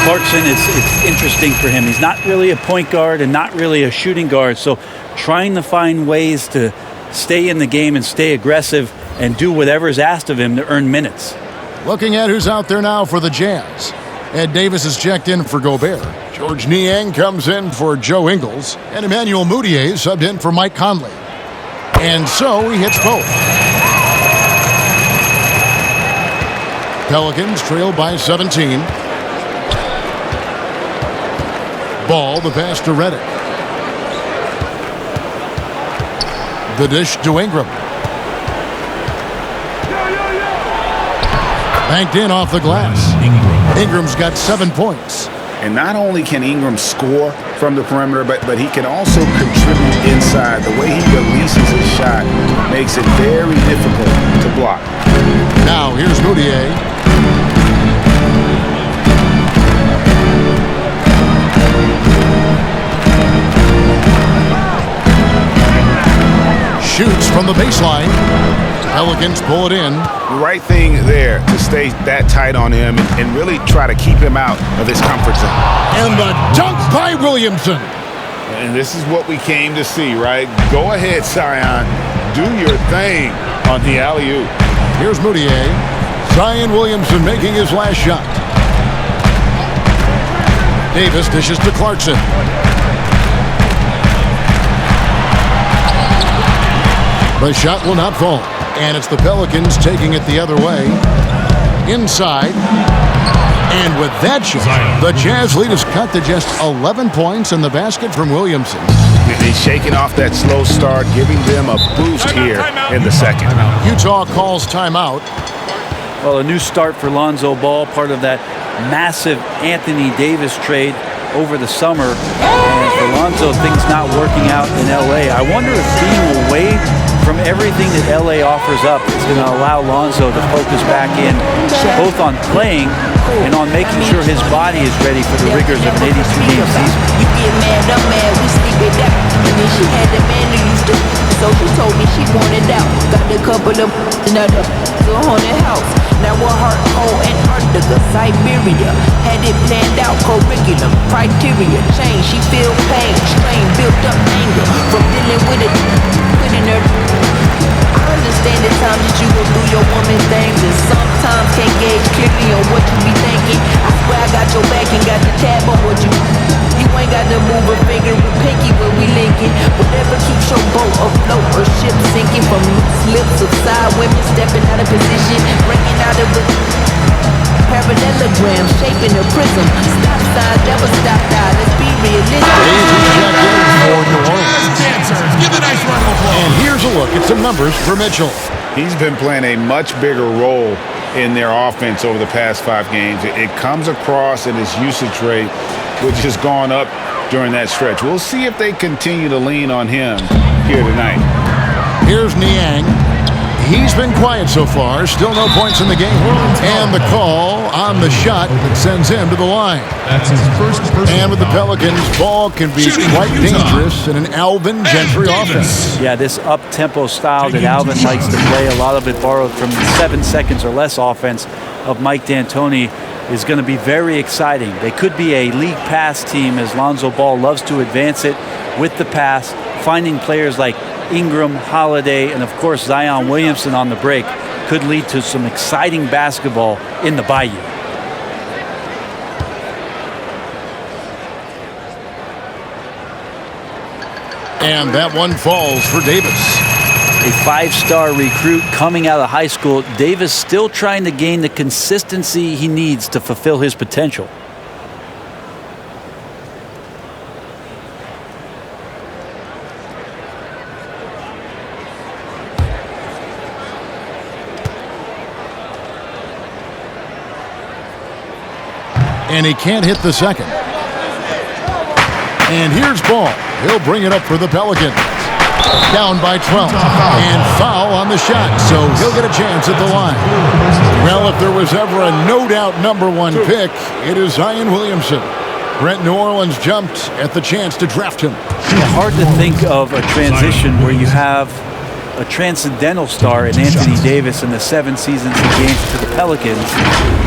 Clarkson, it's interesting for him. He's not really a point guard and not really a shooting guard. So trying to find ways to stay in the game and stay aggressive and do whatever is asked of him to earn minutes. Looking at who's out there now for the Jazz. Ed Davis is checked in for Gobert. George Niang comes in for Joe Ingles. And Emmanuel Mudiay subbed in for Mike Conley. And so he hits both. Pelicans trail by 17. Ball, the pass to Reddick. The dish to Ingram. Banked in off the glass. Ingram's got 7 points. And not only can Ingram score from the perimeter, but he can also contribute inside. The way he releases his shot makes it very difficult to block. Now here's Mudiay. Shoots from the baseline. Pelicans pull it in. The right thing there to stay that tight on him and really try to keep him out of his comfort zone. And the dunk by Williamson. And this is what we came to see, right? Go ahead, Zion. Do your thing on the alley-oop. Here's Mudiay. Zion Williamson making his last shot. Davis dishes to Clarkson. The shot will not fall. And it's the Pelicans taking it the other way. Inside. And with that shot, the Jazz lead is cut to just 11 points in the basket from Williamson. He's shaking off that slow start, giving them a boost here in the second. Utah calls timeout. Well, a new start for Lonzo Ball, part of that massive Anthony Davis trade over the summer. And for Lonzo, things not working out in L.A. I wonder if being away from everything that L.A. offers up is going to allow Lonzo to focus back in both on playing and on making sure his body is ready for the rigors of an 82-game season. You get mad, I'm mad, we sleep it out. And then she had the man who used to, so she told me she wanted out. Got a couple of another haunted house. Now a heart hole Antarctica, Siberia. Had it planned out, curriculum, criteria, change. She feel pain, strain, built up anger from dealing with it, putting her. I understand the times that you go through your woman things, and sometimes can't gauge clearly on what you be thinking. I swear I got your back and got the tab on what you. You ain't got to move a finger with pinky when we linking. Whatever keeps your boat afloat or ship sinking, from loose lips of side women stepping out of position, breaking out of a parallelogram, shaping a prism. Stop signs never stop now. Let's be realistic. Give a nice round of applause. And here's a look at some numbers for Mitchell. He's been playing a much bigger role in their offense over the past 5 games. It comes across in his usage rate, which has gone up during that stretch. We'll see if they continue to lean on him here tonight. Here's Niang. He's been quiet so far. Still no points in the game. And the call on the shot that sends him to the line. That's his first personal And with the Pelicans, ball can be quite dangerous in an Alvin Gentry offense. Yeah, this up-tempo style that Alvin likes to play, a lot of it borrowed from the 7 seconds or less offense of Mike D'Antoni, is going to be very exciting. They could be a league pass team, as Lonzo Ball loves to advance it with the pass, finding players like Ingram, Holiday, and of course Zion Williamson on the break could lead to some exciting basketball in the Bayou. And that one falls for Davis. A 5-star recruit coming out of high school, Davis still trying to gain the consistency he needs to fulfill his potential. And he can't hit the second. And here's Ball. He'll bring it up for the Pelicans. Down by 12. And foul on the shot, so he'll get a chance at the line. Well, if there was ever a no-doubt #1 pick, it is Zion Williamson. Brent New Orleans jumped at the chance to draft him. Hard to think of a transition where you have a transcendental star in Anthony Davis in the 7 seasons he gave to the Pelicans,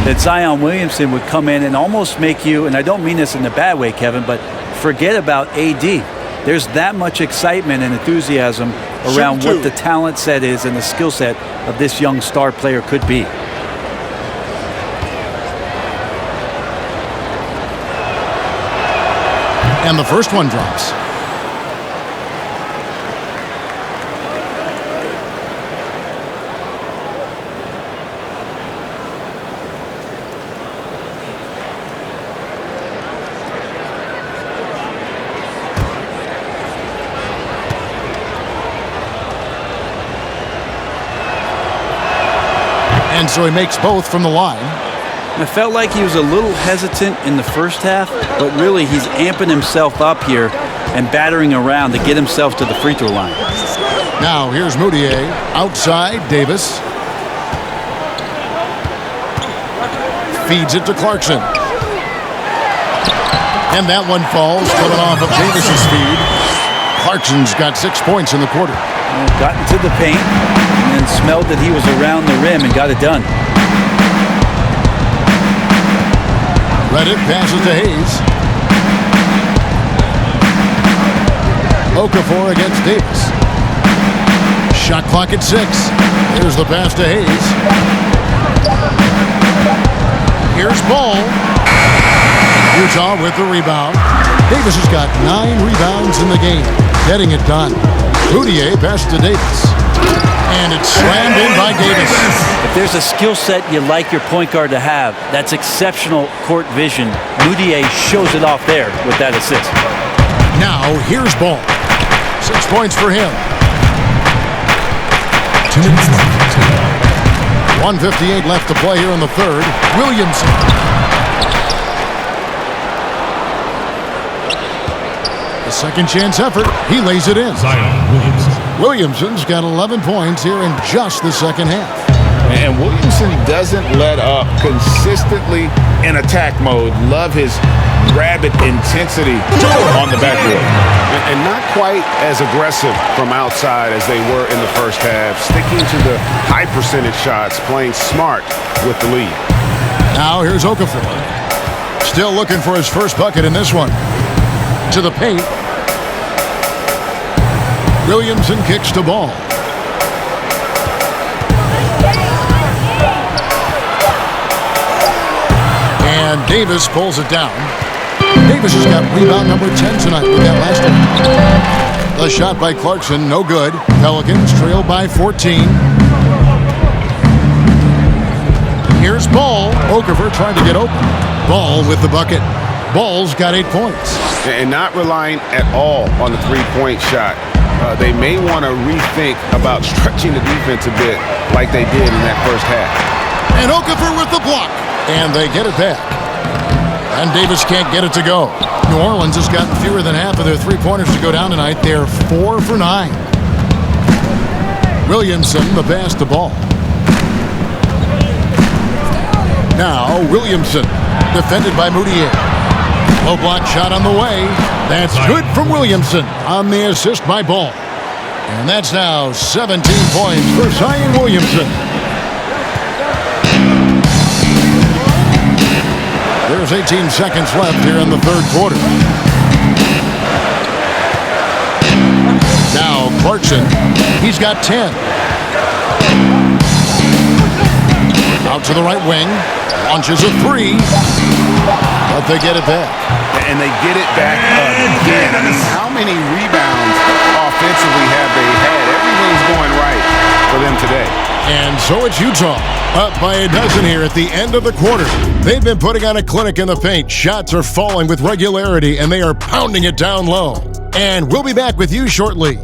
that Zion Williamson would come in and almost make you, and I don't mean this in a bad way, Kevin, but forget about AD. There's that much excitement and enthusiasm around what the talent set is and the skill set of this young star player could be. And the first one drops. And so he makes both from the line. I felt like he was a little hesitant in the first half, but really he's amping himself up here and battering around to get himself to the free throw line. Now here's Moutier, outside Davis. Feeds it to Clarkson. And that one falls, coming off of Davis's feed. Clarkson's got 6 points in the quarter. Got into the paint and smelled that he was around the rim and got it done. Reddit passes to Hayes. Okafor against Davis. Shot clock at 6. Here's the pass to Hayes. Here's Ball. Utah with the rebound. Davis has got 9 rebounds in the game, getting it done. Moutier passes to Davis. And it's slammed in by Davis. If there's a skill set you like your point guard to have, that's exceptional court vision. Moutier shows it off there with that assist. Now here's Ball. 6 points for him. 2 minutes left. 1:58 left to play here in the third. Williamson. The second chance effort. He lays it in. Zion Williamson. Williamson's got 11 points here in just the second half. And Williamson doesn't let up, consistently in attack mode. Love his rabid intensity on the backboard. And not quite as aggressive from outside as they were in the first half. Sticking to the high percentage shots, playing smart with the lead. Now here's Okafor. Still looking for his first bucket in this one. To the paint. Williamson kicks to Ball. And Davis pulls it down. Davis has got rebound number 10 tonight with that last one. The shot by Clarkson, no good. Pelicans trail by 14. Here's Ball. Okafor trying to get open. Ball with the bucket. Ball's got 8 points. And not relying at all on the three-point shot. They may want to rethink about stretching the defense a bit like they did in that first half. And Okafor with the block. And they get it back. And Davis can't get it to go. New Orleans has gotten fewer than half of their three-pointers to go down tonight. They're 4 for 9. Williamson, the pass to Ball. Now Williamson, defended by Moutier. Low block shot on the way. That's good from Williamson on the assist by Ball. And that's now 17 points for Zion Williamson. There's 18 seconds left here in the third quarter. Now Clarkson, he's got 10. Out to the right wing, launches a three, but they get it back. And they get it back again. I mean, how many rebounds offensively have they had? Everything's going right for them today. And so it's Utah, up by a dozen here at the end of the quarter. They've been putting on a clinic in the paint. Shots are falling with regularity, and they are pounding it down low. And we'll be back with you shortly.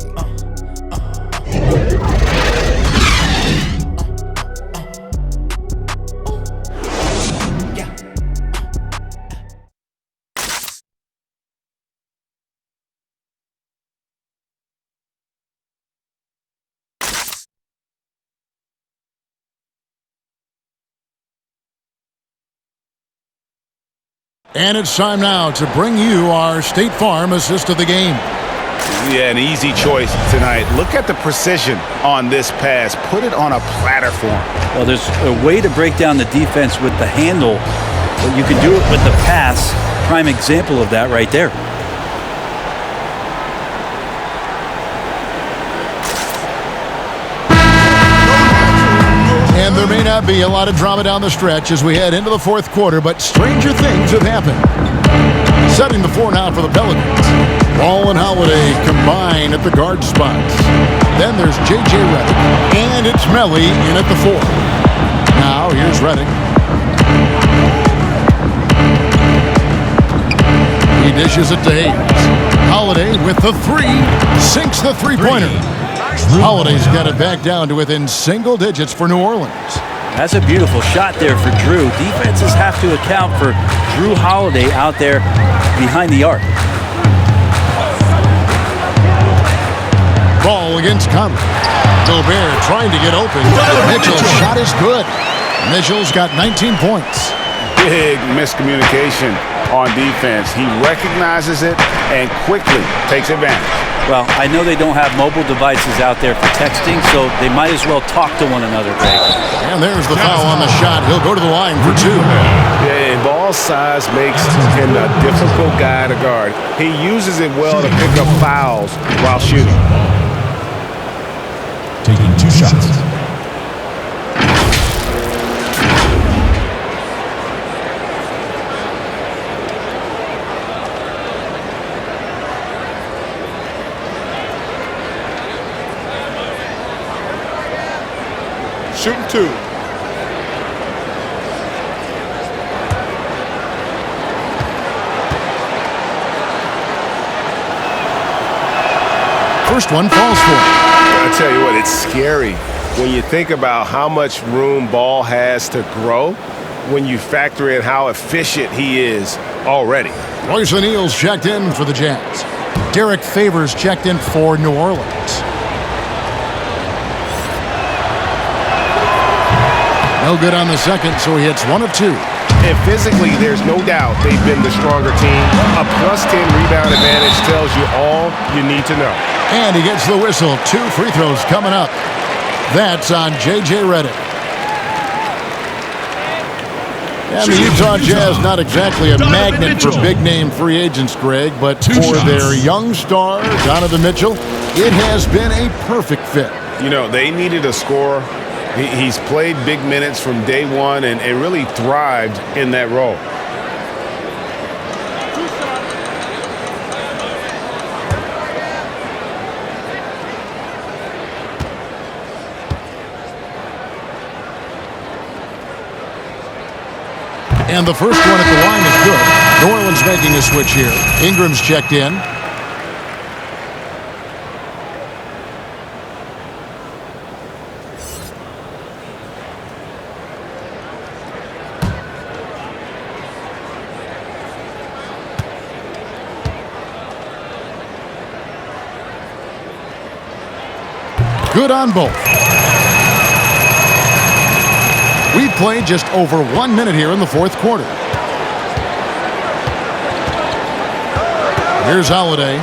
And it's time now to bring you our State Farm assist of the game. Yeah, an easy choice tonight. Look at the precision on this pass. Put it on a platter for him. Well, there's a way to break down the defense with the handle, but you can do it with the pass. Prime example of that right there. And there may not be a lot of drama down the stretch as we head into the fourth quarter, but stranger things have happened. Setting the floor now for the Pelicans. Ball and Holiday combine at the guard spots. Then there's J.J. Redick, and it's Melly in at the 4. Now here's Redick. He dishes it to Hayes. Holiday with the 3, sinks the three-pointer. Holiday's got it back down to within single digits for New Orleans. That's a beautiful shot there for Drew. Defenses have to account for Drew Holiday out there behind the arc. Ball against Conley. Gobert trying to get open. Mitchell's shot is good. Mitchell's got 19 points. Big miscommunication on defense. He recognizes it and quickly takes advantage. Well, I know they don't have mobile devices out there for texting, so they might as well talk to one another, Greg. And there's the foul on the shot. He'll go to the line for 2. Yeah, and ball size makes him a difficult guy to guard. He uses it well to pick up fouls while shooting. Taking 2 shots. Shooting 2. First one falls for him. I tell you what, it's scary when you think about how much room Ball has to grow when you factor in how efficient he is already. Royce O'Neal's checked in for the Jazz. Derek Favors checked in for New Orleans. No good on the second, so he hits 1 of 2. And physically, there's no doubt they've been the stronger team. A +10 rebound advantage tells you all you need to know. And he gets the whistle. 2 free throws coming up. That's on J.J. Redick. And the Utah Jazz, not exactly a magnet for big-name free agents, Greg, but for their young star, Donovan Mitchell, it has been a perfect fit. You know, they needed a scorer. He's played big minutes from day one and really thrived in that role. And the first one at the line is good. New Orleans making a switch here. Ingram's checked in. Good on both. We've played just over 1 minute here in the fourth quarter. Here's Holiday.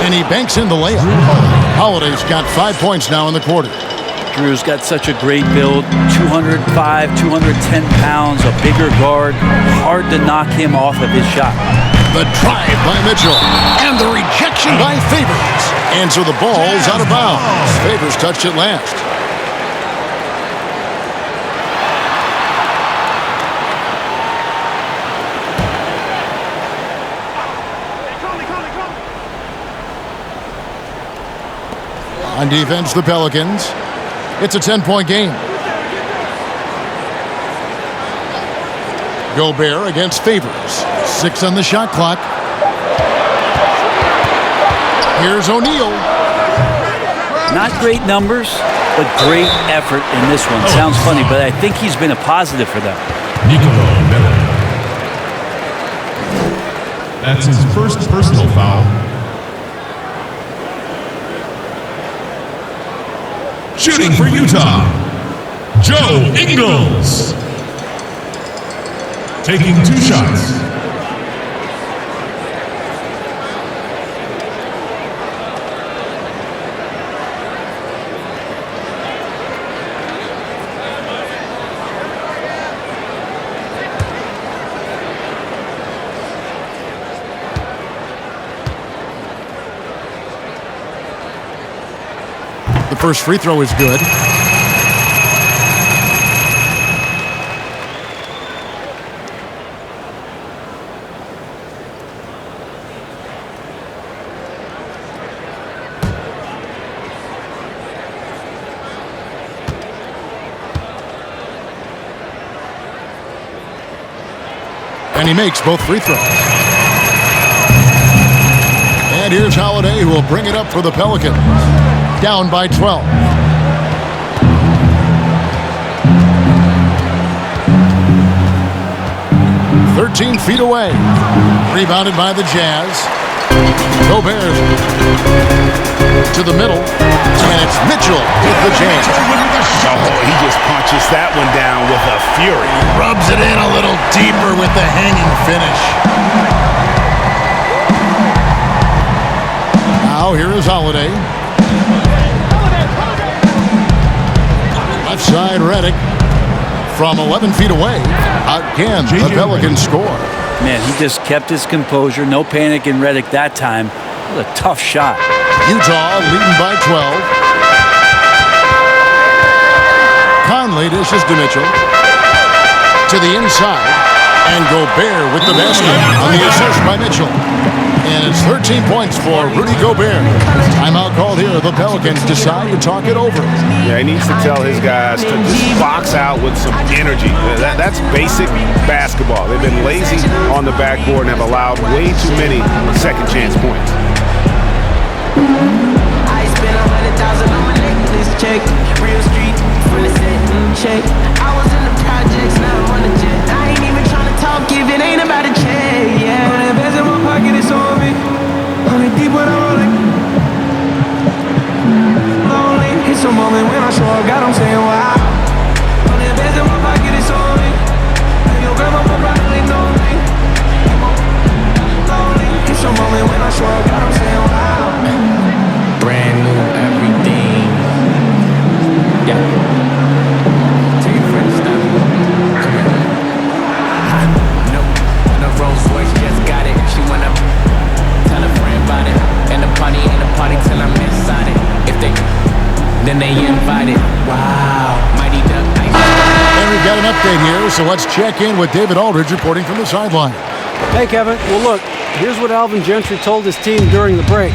And he banks in the layup. Holiday's got 5 points now in the quarter. Drew's got such a great build, 205, 210 pounds, a bigger guard. Hard to knock him off of his shot. The drive by Mitchell, and the rejection by Favors. And so the ball's out of bounds. Favors touched it last. On defense, the Pelicans. It's a 10-point game. Gobert against Favors. 6 on the shot clock. Here's O'Neal. Not great numbers, but great effort in this one. Sounds funny, but I think he's been a positive for them. That's his first personal foul. Shooting for Utah, Joe Ingles. Taking 2 shots. The first free throw is good. And he makes both free throws. And here's Holiday, who will bring it up for the Pelicans. Down by 12. 13 feet away. Rebounded by the Jazz. Gobert to the middle. And it's Mitchell with the Jazz. Oh, he just punches that one down with a fury. Rubs it in a little deeper with the hanging finish. Now here is Holiday. Left side, Redick from 11 feet away. Again, the Pelicans score. Man, he just kept his composure. No panic in Redick that time. What a tough shot. Utah leading by 12. Conley dishes to Mitchell. To the inside. And Gobert with the basket on the assist by Mitchell. And it's 13 points for Rudy Gobert. Timeout called here. The Pelicans decide to talk it over. Yeah, he needs to tell his guys to just box out with some energy. That's basic basketball. They've been lazy on the backboard and have allowed way too many second chance points. I spent 100,000 on my necklace check. Real street from the set check. I was in the projects, now I'm on the jet. I ain't even trying to talk if it ain't about a check. Yeah, 100 bands in my pocket, it's on me. 100 deep when I'm rolling. Lonely, it's a moment when I show up, God, I'm saying wow. 100 bands in my pocket, it's on me. And your grandma probably know me. Lonely, it's a moment when I show up, God, I'm saying wow. Brand new everything. Yeah. Tell your friends that. Come here. No Rolls Royce, just got it. She wanna tell a friend about it. And the party ain't a party till I'm inside it. If they, then they invited. Wow. Mighty Duck. And we've got an update here, so let's check in with David Aldridge reporting from the sideline. Hey, Kevin. Well, look, here's what Alvin Gentry told his team during the break.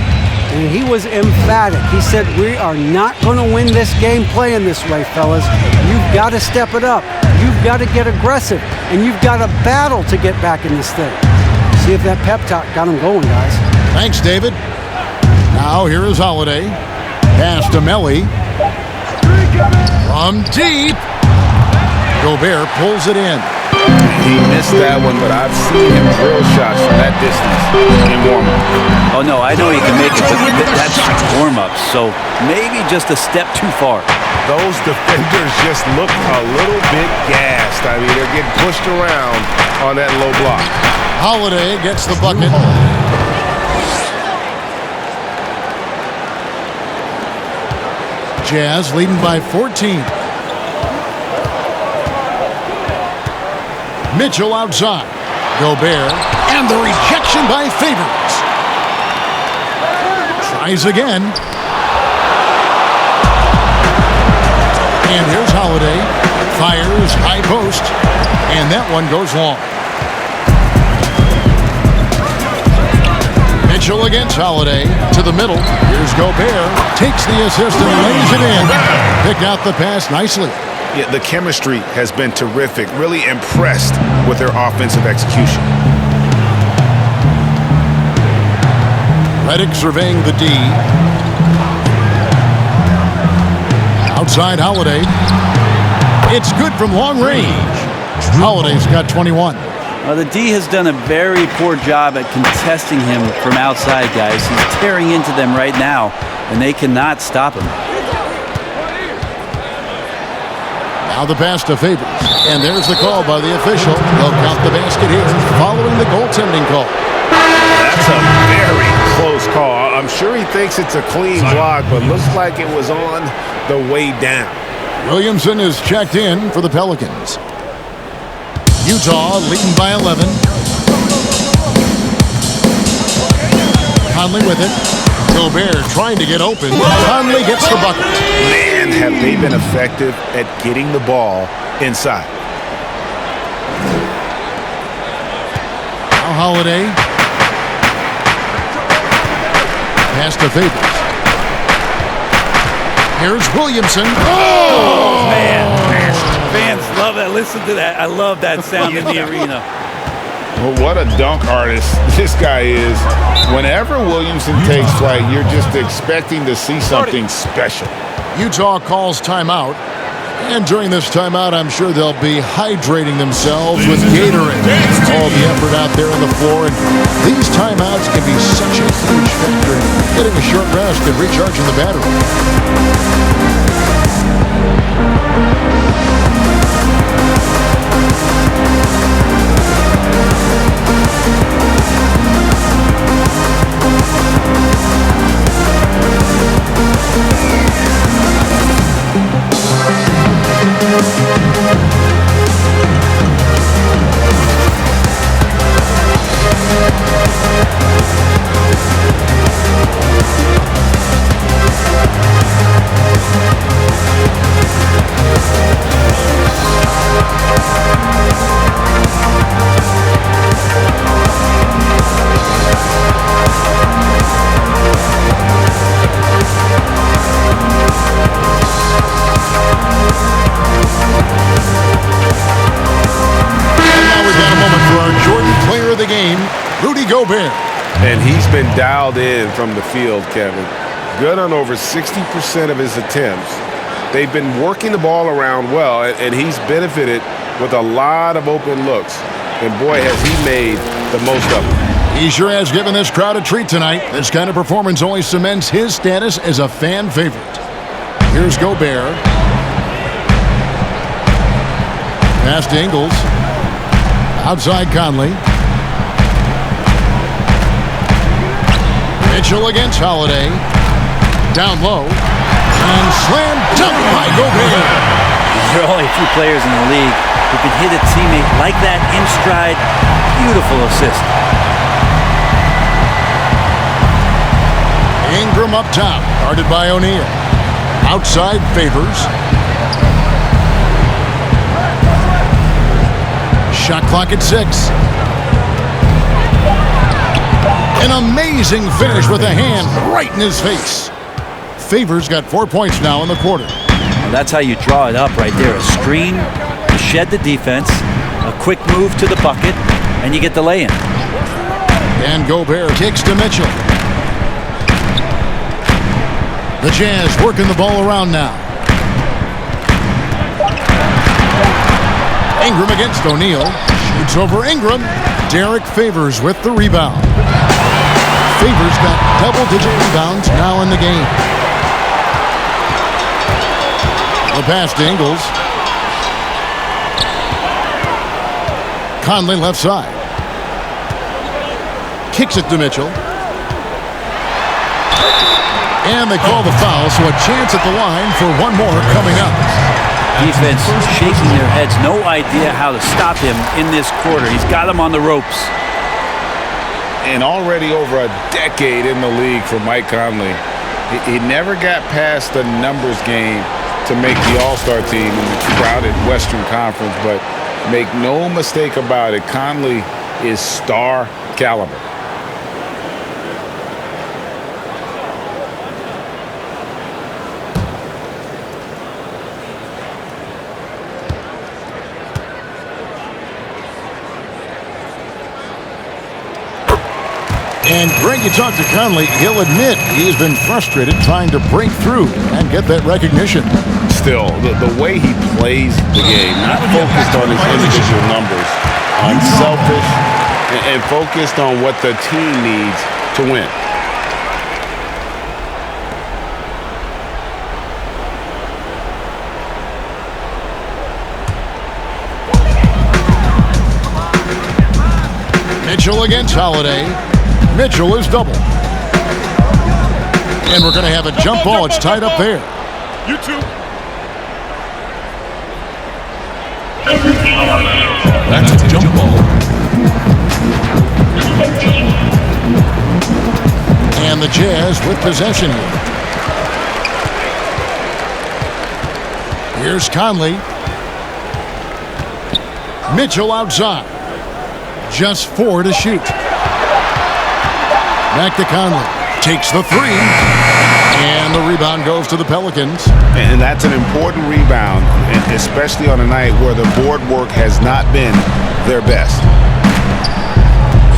And he was emphatic. He said, we are not going to win this game playing this way, fellas. You've got to step it up. You've got to get aggressive. And you've got to battle to get back in this thing. See if that pep talk got him going, guys. Thanks, David. Now here is Holiday. Pass to Melly. From deep. Gobert pulls it in. He missed that one, but I've seen him drill shots from that distance in warm-up. Oh, no, I know he can make it, but that's warm-up, so maybe just a step too far. Those defenders just look a little bit gassed. I mean, they're getting pushed around on that low block. Holiday gets the bucket. Jazz leading by 14. Mitchell outside. Gobert. And the rejection by Favors. Tries again. And here's Holiday. Fires high post. And that one goes long. Mitchell against Holiday. To the middle. Here's Gobert. Takes the assist and lays it in. Picked out the pass nicely. Yeah, the chemistry has been terrific. Really impressed with their offensive execution. Redick surveying the D. Outside Holiday. It's good from long range. Holiday's got 21. The D has done a very poor job at contesting him from outside, guys. He's tearing into them right now, and they cannot stop him. Now the pass to Favors. And there's the call by the official. They'll count the basket here following the goaltending call. That's a very close call. I'm sure he thinks it's a clean block, but looks like it was on the way down. Williamson is checked in for the Pelicans. Utah leading by 11. Conley with it. Gobert trying to get open. Conley gets the bucket. Man, have they been effective at getting the ball inside. Now Holiday. Pass to Favors. Here's Williamson. Oh, man. Fans love that. Listen to that. I love that sound in the arena. Well, what a dunk artist this guy is. Whenever Williamson takes flight, you're just expecting to see something special. Utah calls timeout. And during this timeout, I'm sure they'll be hydrating themselves with Gatorade. All the effort out there on the floor. And these timeouts can be such a huge factor in getting a short rest and recharging the battery. Gobert. And he's been dialed in from the field, Kevin. Good on over 60% of his attempts. They've been working the ball around well, and he's benefited with a lot of open looks. And boy, has he made the most of them. He sure has given this crowd a treat tonight. This kind of performance only cements his status as a fan favorite. Here's Gobert. Pass to Ingles. Outside Conley. Mitchell against Holiday. Down low. And slam dunk by Gobert. There are only a few players in the league who can hit a teammate like that in stride. Beautiful assist. Ingram up top. Guarded by O'Neal. Outside Favors. Shot clock at 6. An amazing finish with a hand right in his face. Favors got 4 points now in the quarter. Well, that's how you draw it up right there. A screen to shed the defense, a quick move to the bucket, and you get the lay-in. And Gobert kicks to Mitchell. The Jazz working the ball around now. Ingram against O'Neal. Shoots over Ingram. Derek Favors with the rebound. Favors got double-digit rebounds now in the game. The pass to Ingles. Conley left side. Kicks it to Mitchell. And they call the foul, so a chance at the line for one more coming up. Defense shaking their heads. No idea how to stop him in this quarter. He's got him on the ropes. And already over a decade in the league for Mike Conley. He never got past the numbers game to make the All-Star team in the crowded Western Conference, but make no mistake about it, Conley is star caliber. And Greg, you talk to Conley, he'll admit he's been frustrated trying to break through and get that recognition. Still, the way he plays the game, not focused on his individual numbers, unselfish, and focused on what the team needs to win. Mitchell against Holiday. Mitchell is double. And we're going to have a jump ball. It's tied up there. You two. That's a jump ball. And the Jazz with possession here. Here's Conley. Mitchell outside. Just 4 to shoot. Back to Conley. Takes the 3. And the rebound goes to the Pelicans. And that's an important rebound, especially on a night where the board work has not been their best.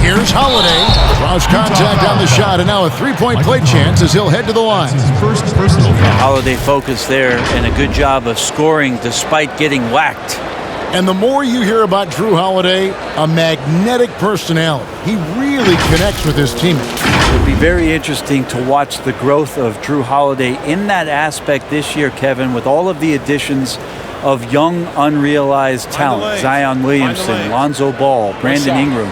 Here's Holiday. Draws contact on the shot, and now a 3-point play chance as he'll head to the line. Holiday focus there, and a good job of scoring despite getting whacked. And the more you hear about Drew Holiday, a magnetic personality. He really connects with his teammates. It would be very interesting to watch the growth of Drew Holiday in that aspect this year, Kevin, with all of the additions of young, unrealized talent. Zion Williamson, Lonzo Ball, Brandon Ingram.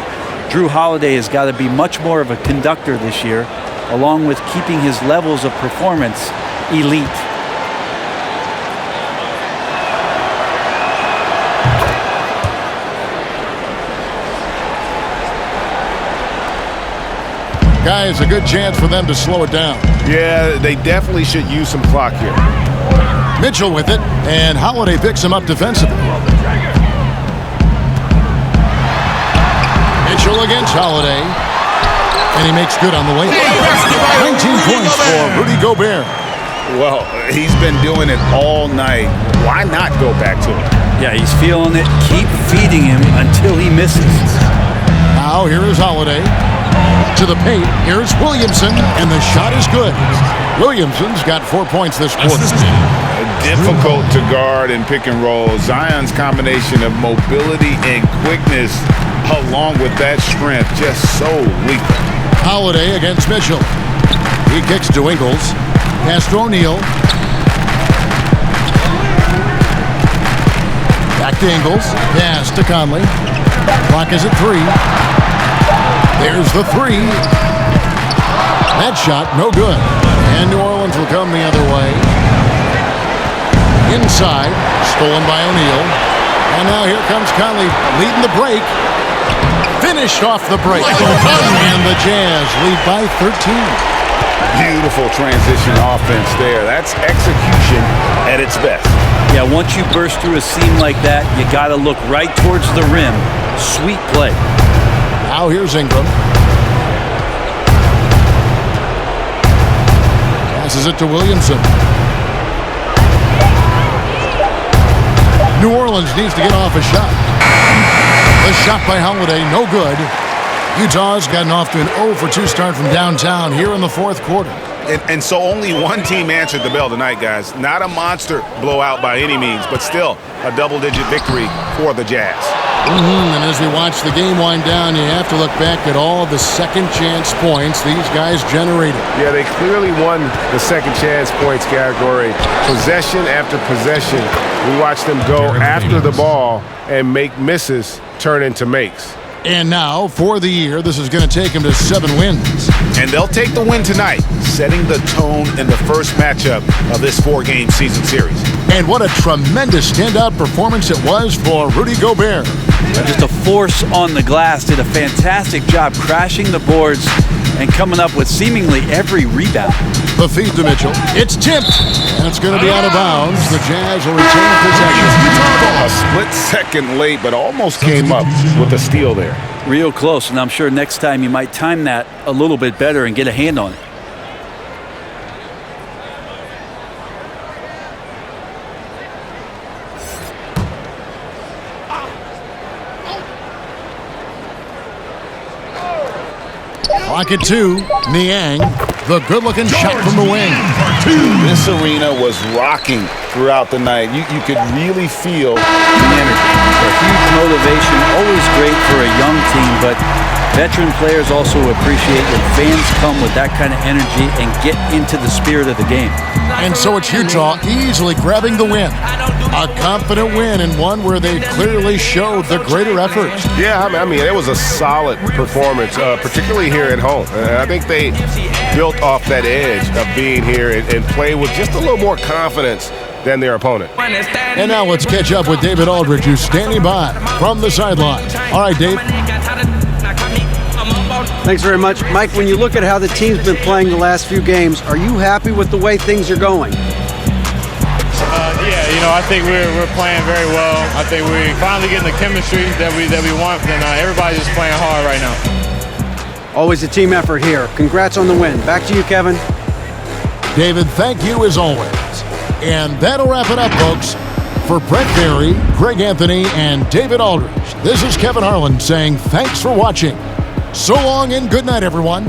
Drew Holiday has got to be much more of a conductor this year, along with keeping his levels of performance elite. Guys, a good chance for them to slow it down. Yeah, they definitely should use some clock here. Mitchell with it, and Holiday picks him up defensively. Mitchell against Holiday, and he makes good on the way. 19 points for Rudy Gobert. Well, he's been doing it all night. Why not go back to it? Yeah, he's feeling it. Keep feeding him until he misses. Now here is Holiday. To the paint, here's Williamson, and the shot is good. Williamson's got 4 points this quarter. Difficult to guard and pick and roll. Zion's combination of mobility and quickness, along with that strength, just so lethal. Holiday against Mitchell. He kicks to Ingles. Pass to O'Neal. Back to Ingles. Pass to Conley. Clock is at 3. There's the 3. That shot, no good. And New Orleans will come the other way. Inside, stolen by O'Neal. And now here comes Conley leading the break. Finished off the break. And the Jazz lead by 13. Beautiful transition offense there. That's execution at its best. Yeah, once you burst through a seam like that, you got to look right towards the rim. Sweet play. Now here's Ingram. Passes it to Williamson. New Orleans needs to get off a shot. The shot by Holiday, no good. Utah's gotten off to an 0-for-2 start from downtown here in the fourth quarter. And so only one team answered the bell tonight, guys. Not a monster blowout by any means, but still a double-digit victory for the Jazz. And as we watch the game wind down, you have to look back at all the second chance points these guys generated. Yeah, they clearly won the second chance points category. Possession after possession, we watched them go after the ball and make misses turn into makes. And now, for the year, this is going to take them to 7 wins. And they'll take the win tonight, setting the tone in the first matchup of this 4-game season series. And what a tremendous standout performance it was for Rudy Gobert. Just a force on the glass, did a fantastic job crashing the boards and coming up with seemingly every rebound. The feed to Mitchell. It's tipped, and it's going to be out of bounds. The Jazz will retain possession. A split second late, but almost came up with a steal there. Real close, and I'm sure next time you might time that a little bit better and get a hand on it. Clock at 2. Niang, the good-looking shot from the wing. This arena was rocking throughout the night. You could really feel the energy. A huge motivation, always great for a young team, but veteran players also appreciate when fans come with that kind of energy and get into the spirit of the game. And so it's Utah easily grabbing the win. A confident win and one where they clearly showed the greater effort. Yeah, I mean, it was a solid performance, particularly here at home. I think they built off that edge of being here and play with just a little more confidence than their opponent. And now let's catch up with David Aldridge, who's standing by from the sideline. All right, Dave. Thanks very much. Mike, when you look at how the team's been playing the last few games, are you happy with the way things are going? Yeah, I think we're playing very well. I think we're finally getting the chemistry that we want, and everybody's just playing hard right now. Always a team effort here. Congrats on the win. Back to you, Kevin. David, thank you as always. And that'll wrap it up, folks. For Brett Berry, Greg Anthony, and David Aldridge, this is Kevin Harlan saying thanks for watching. So long and good night, everyone.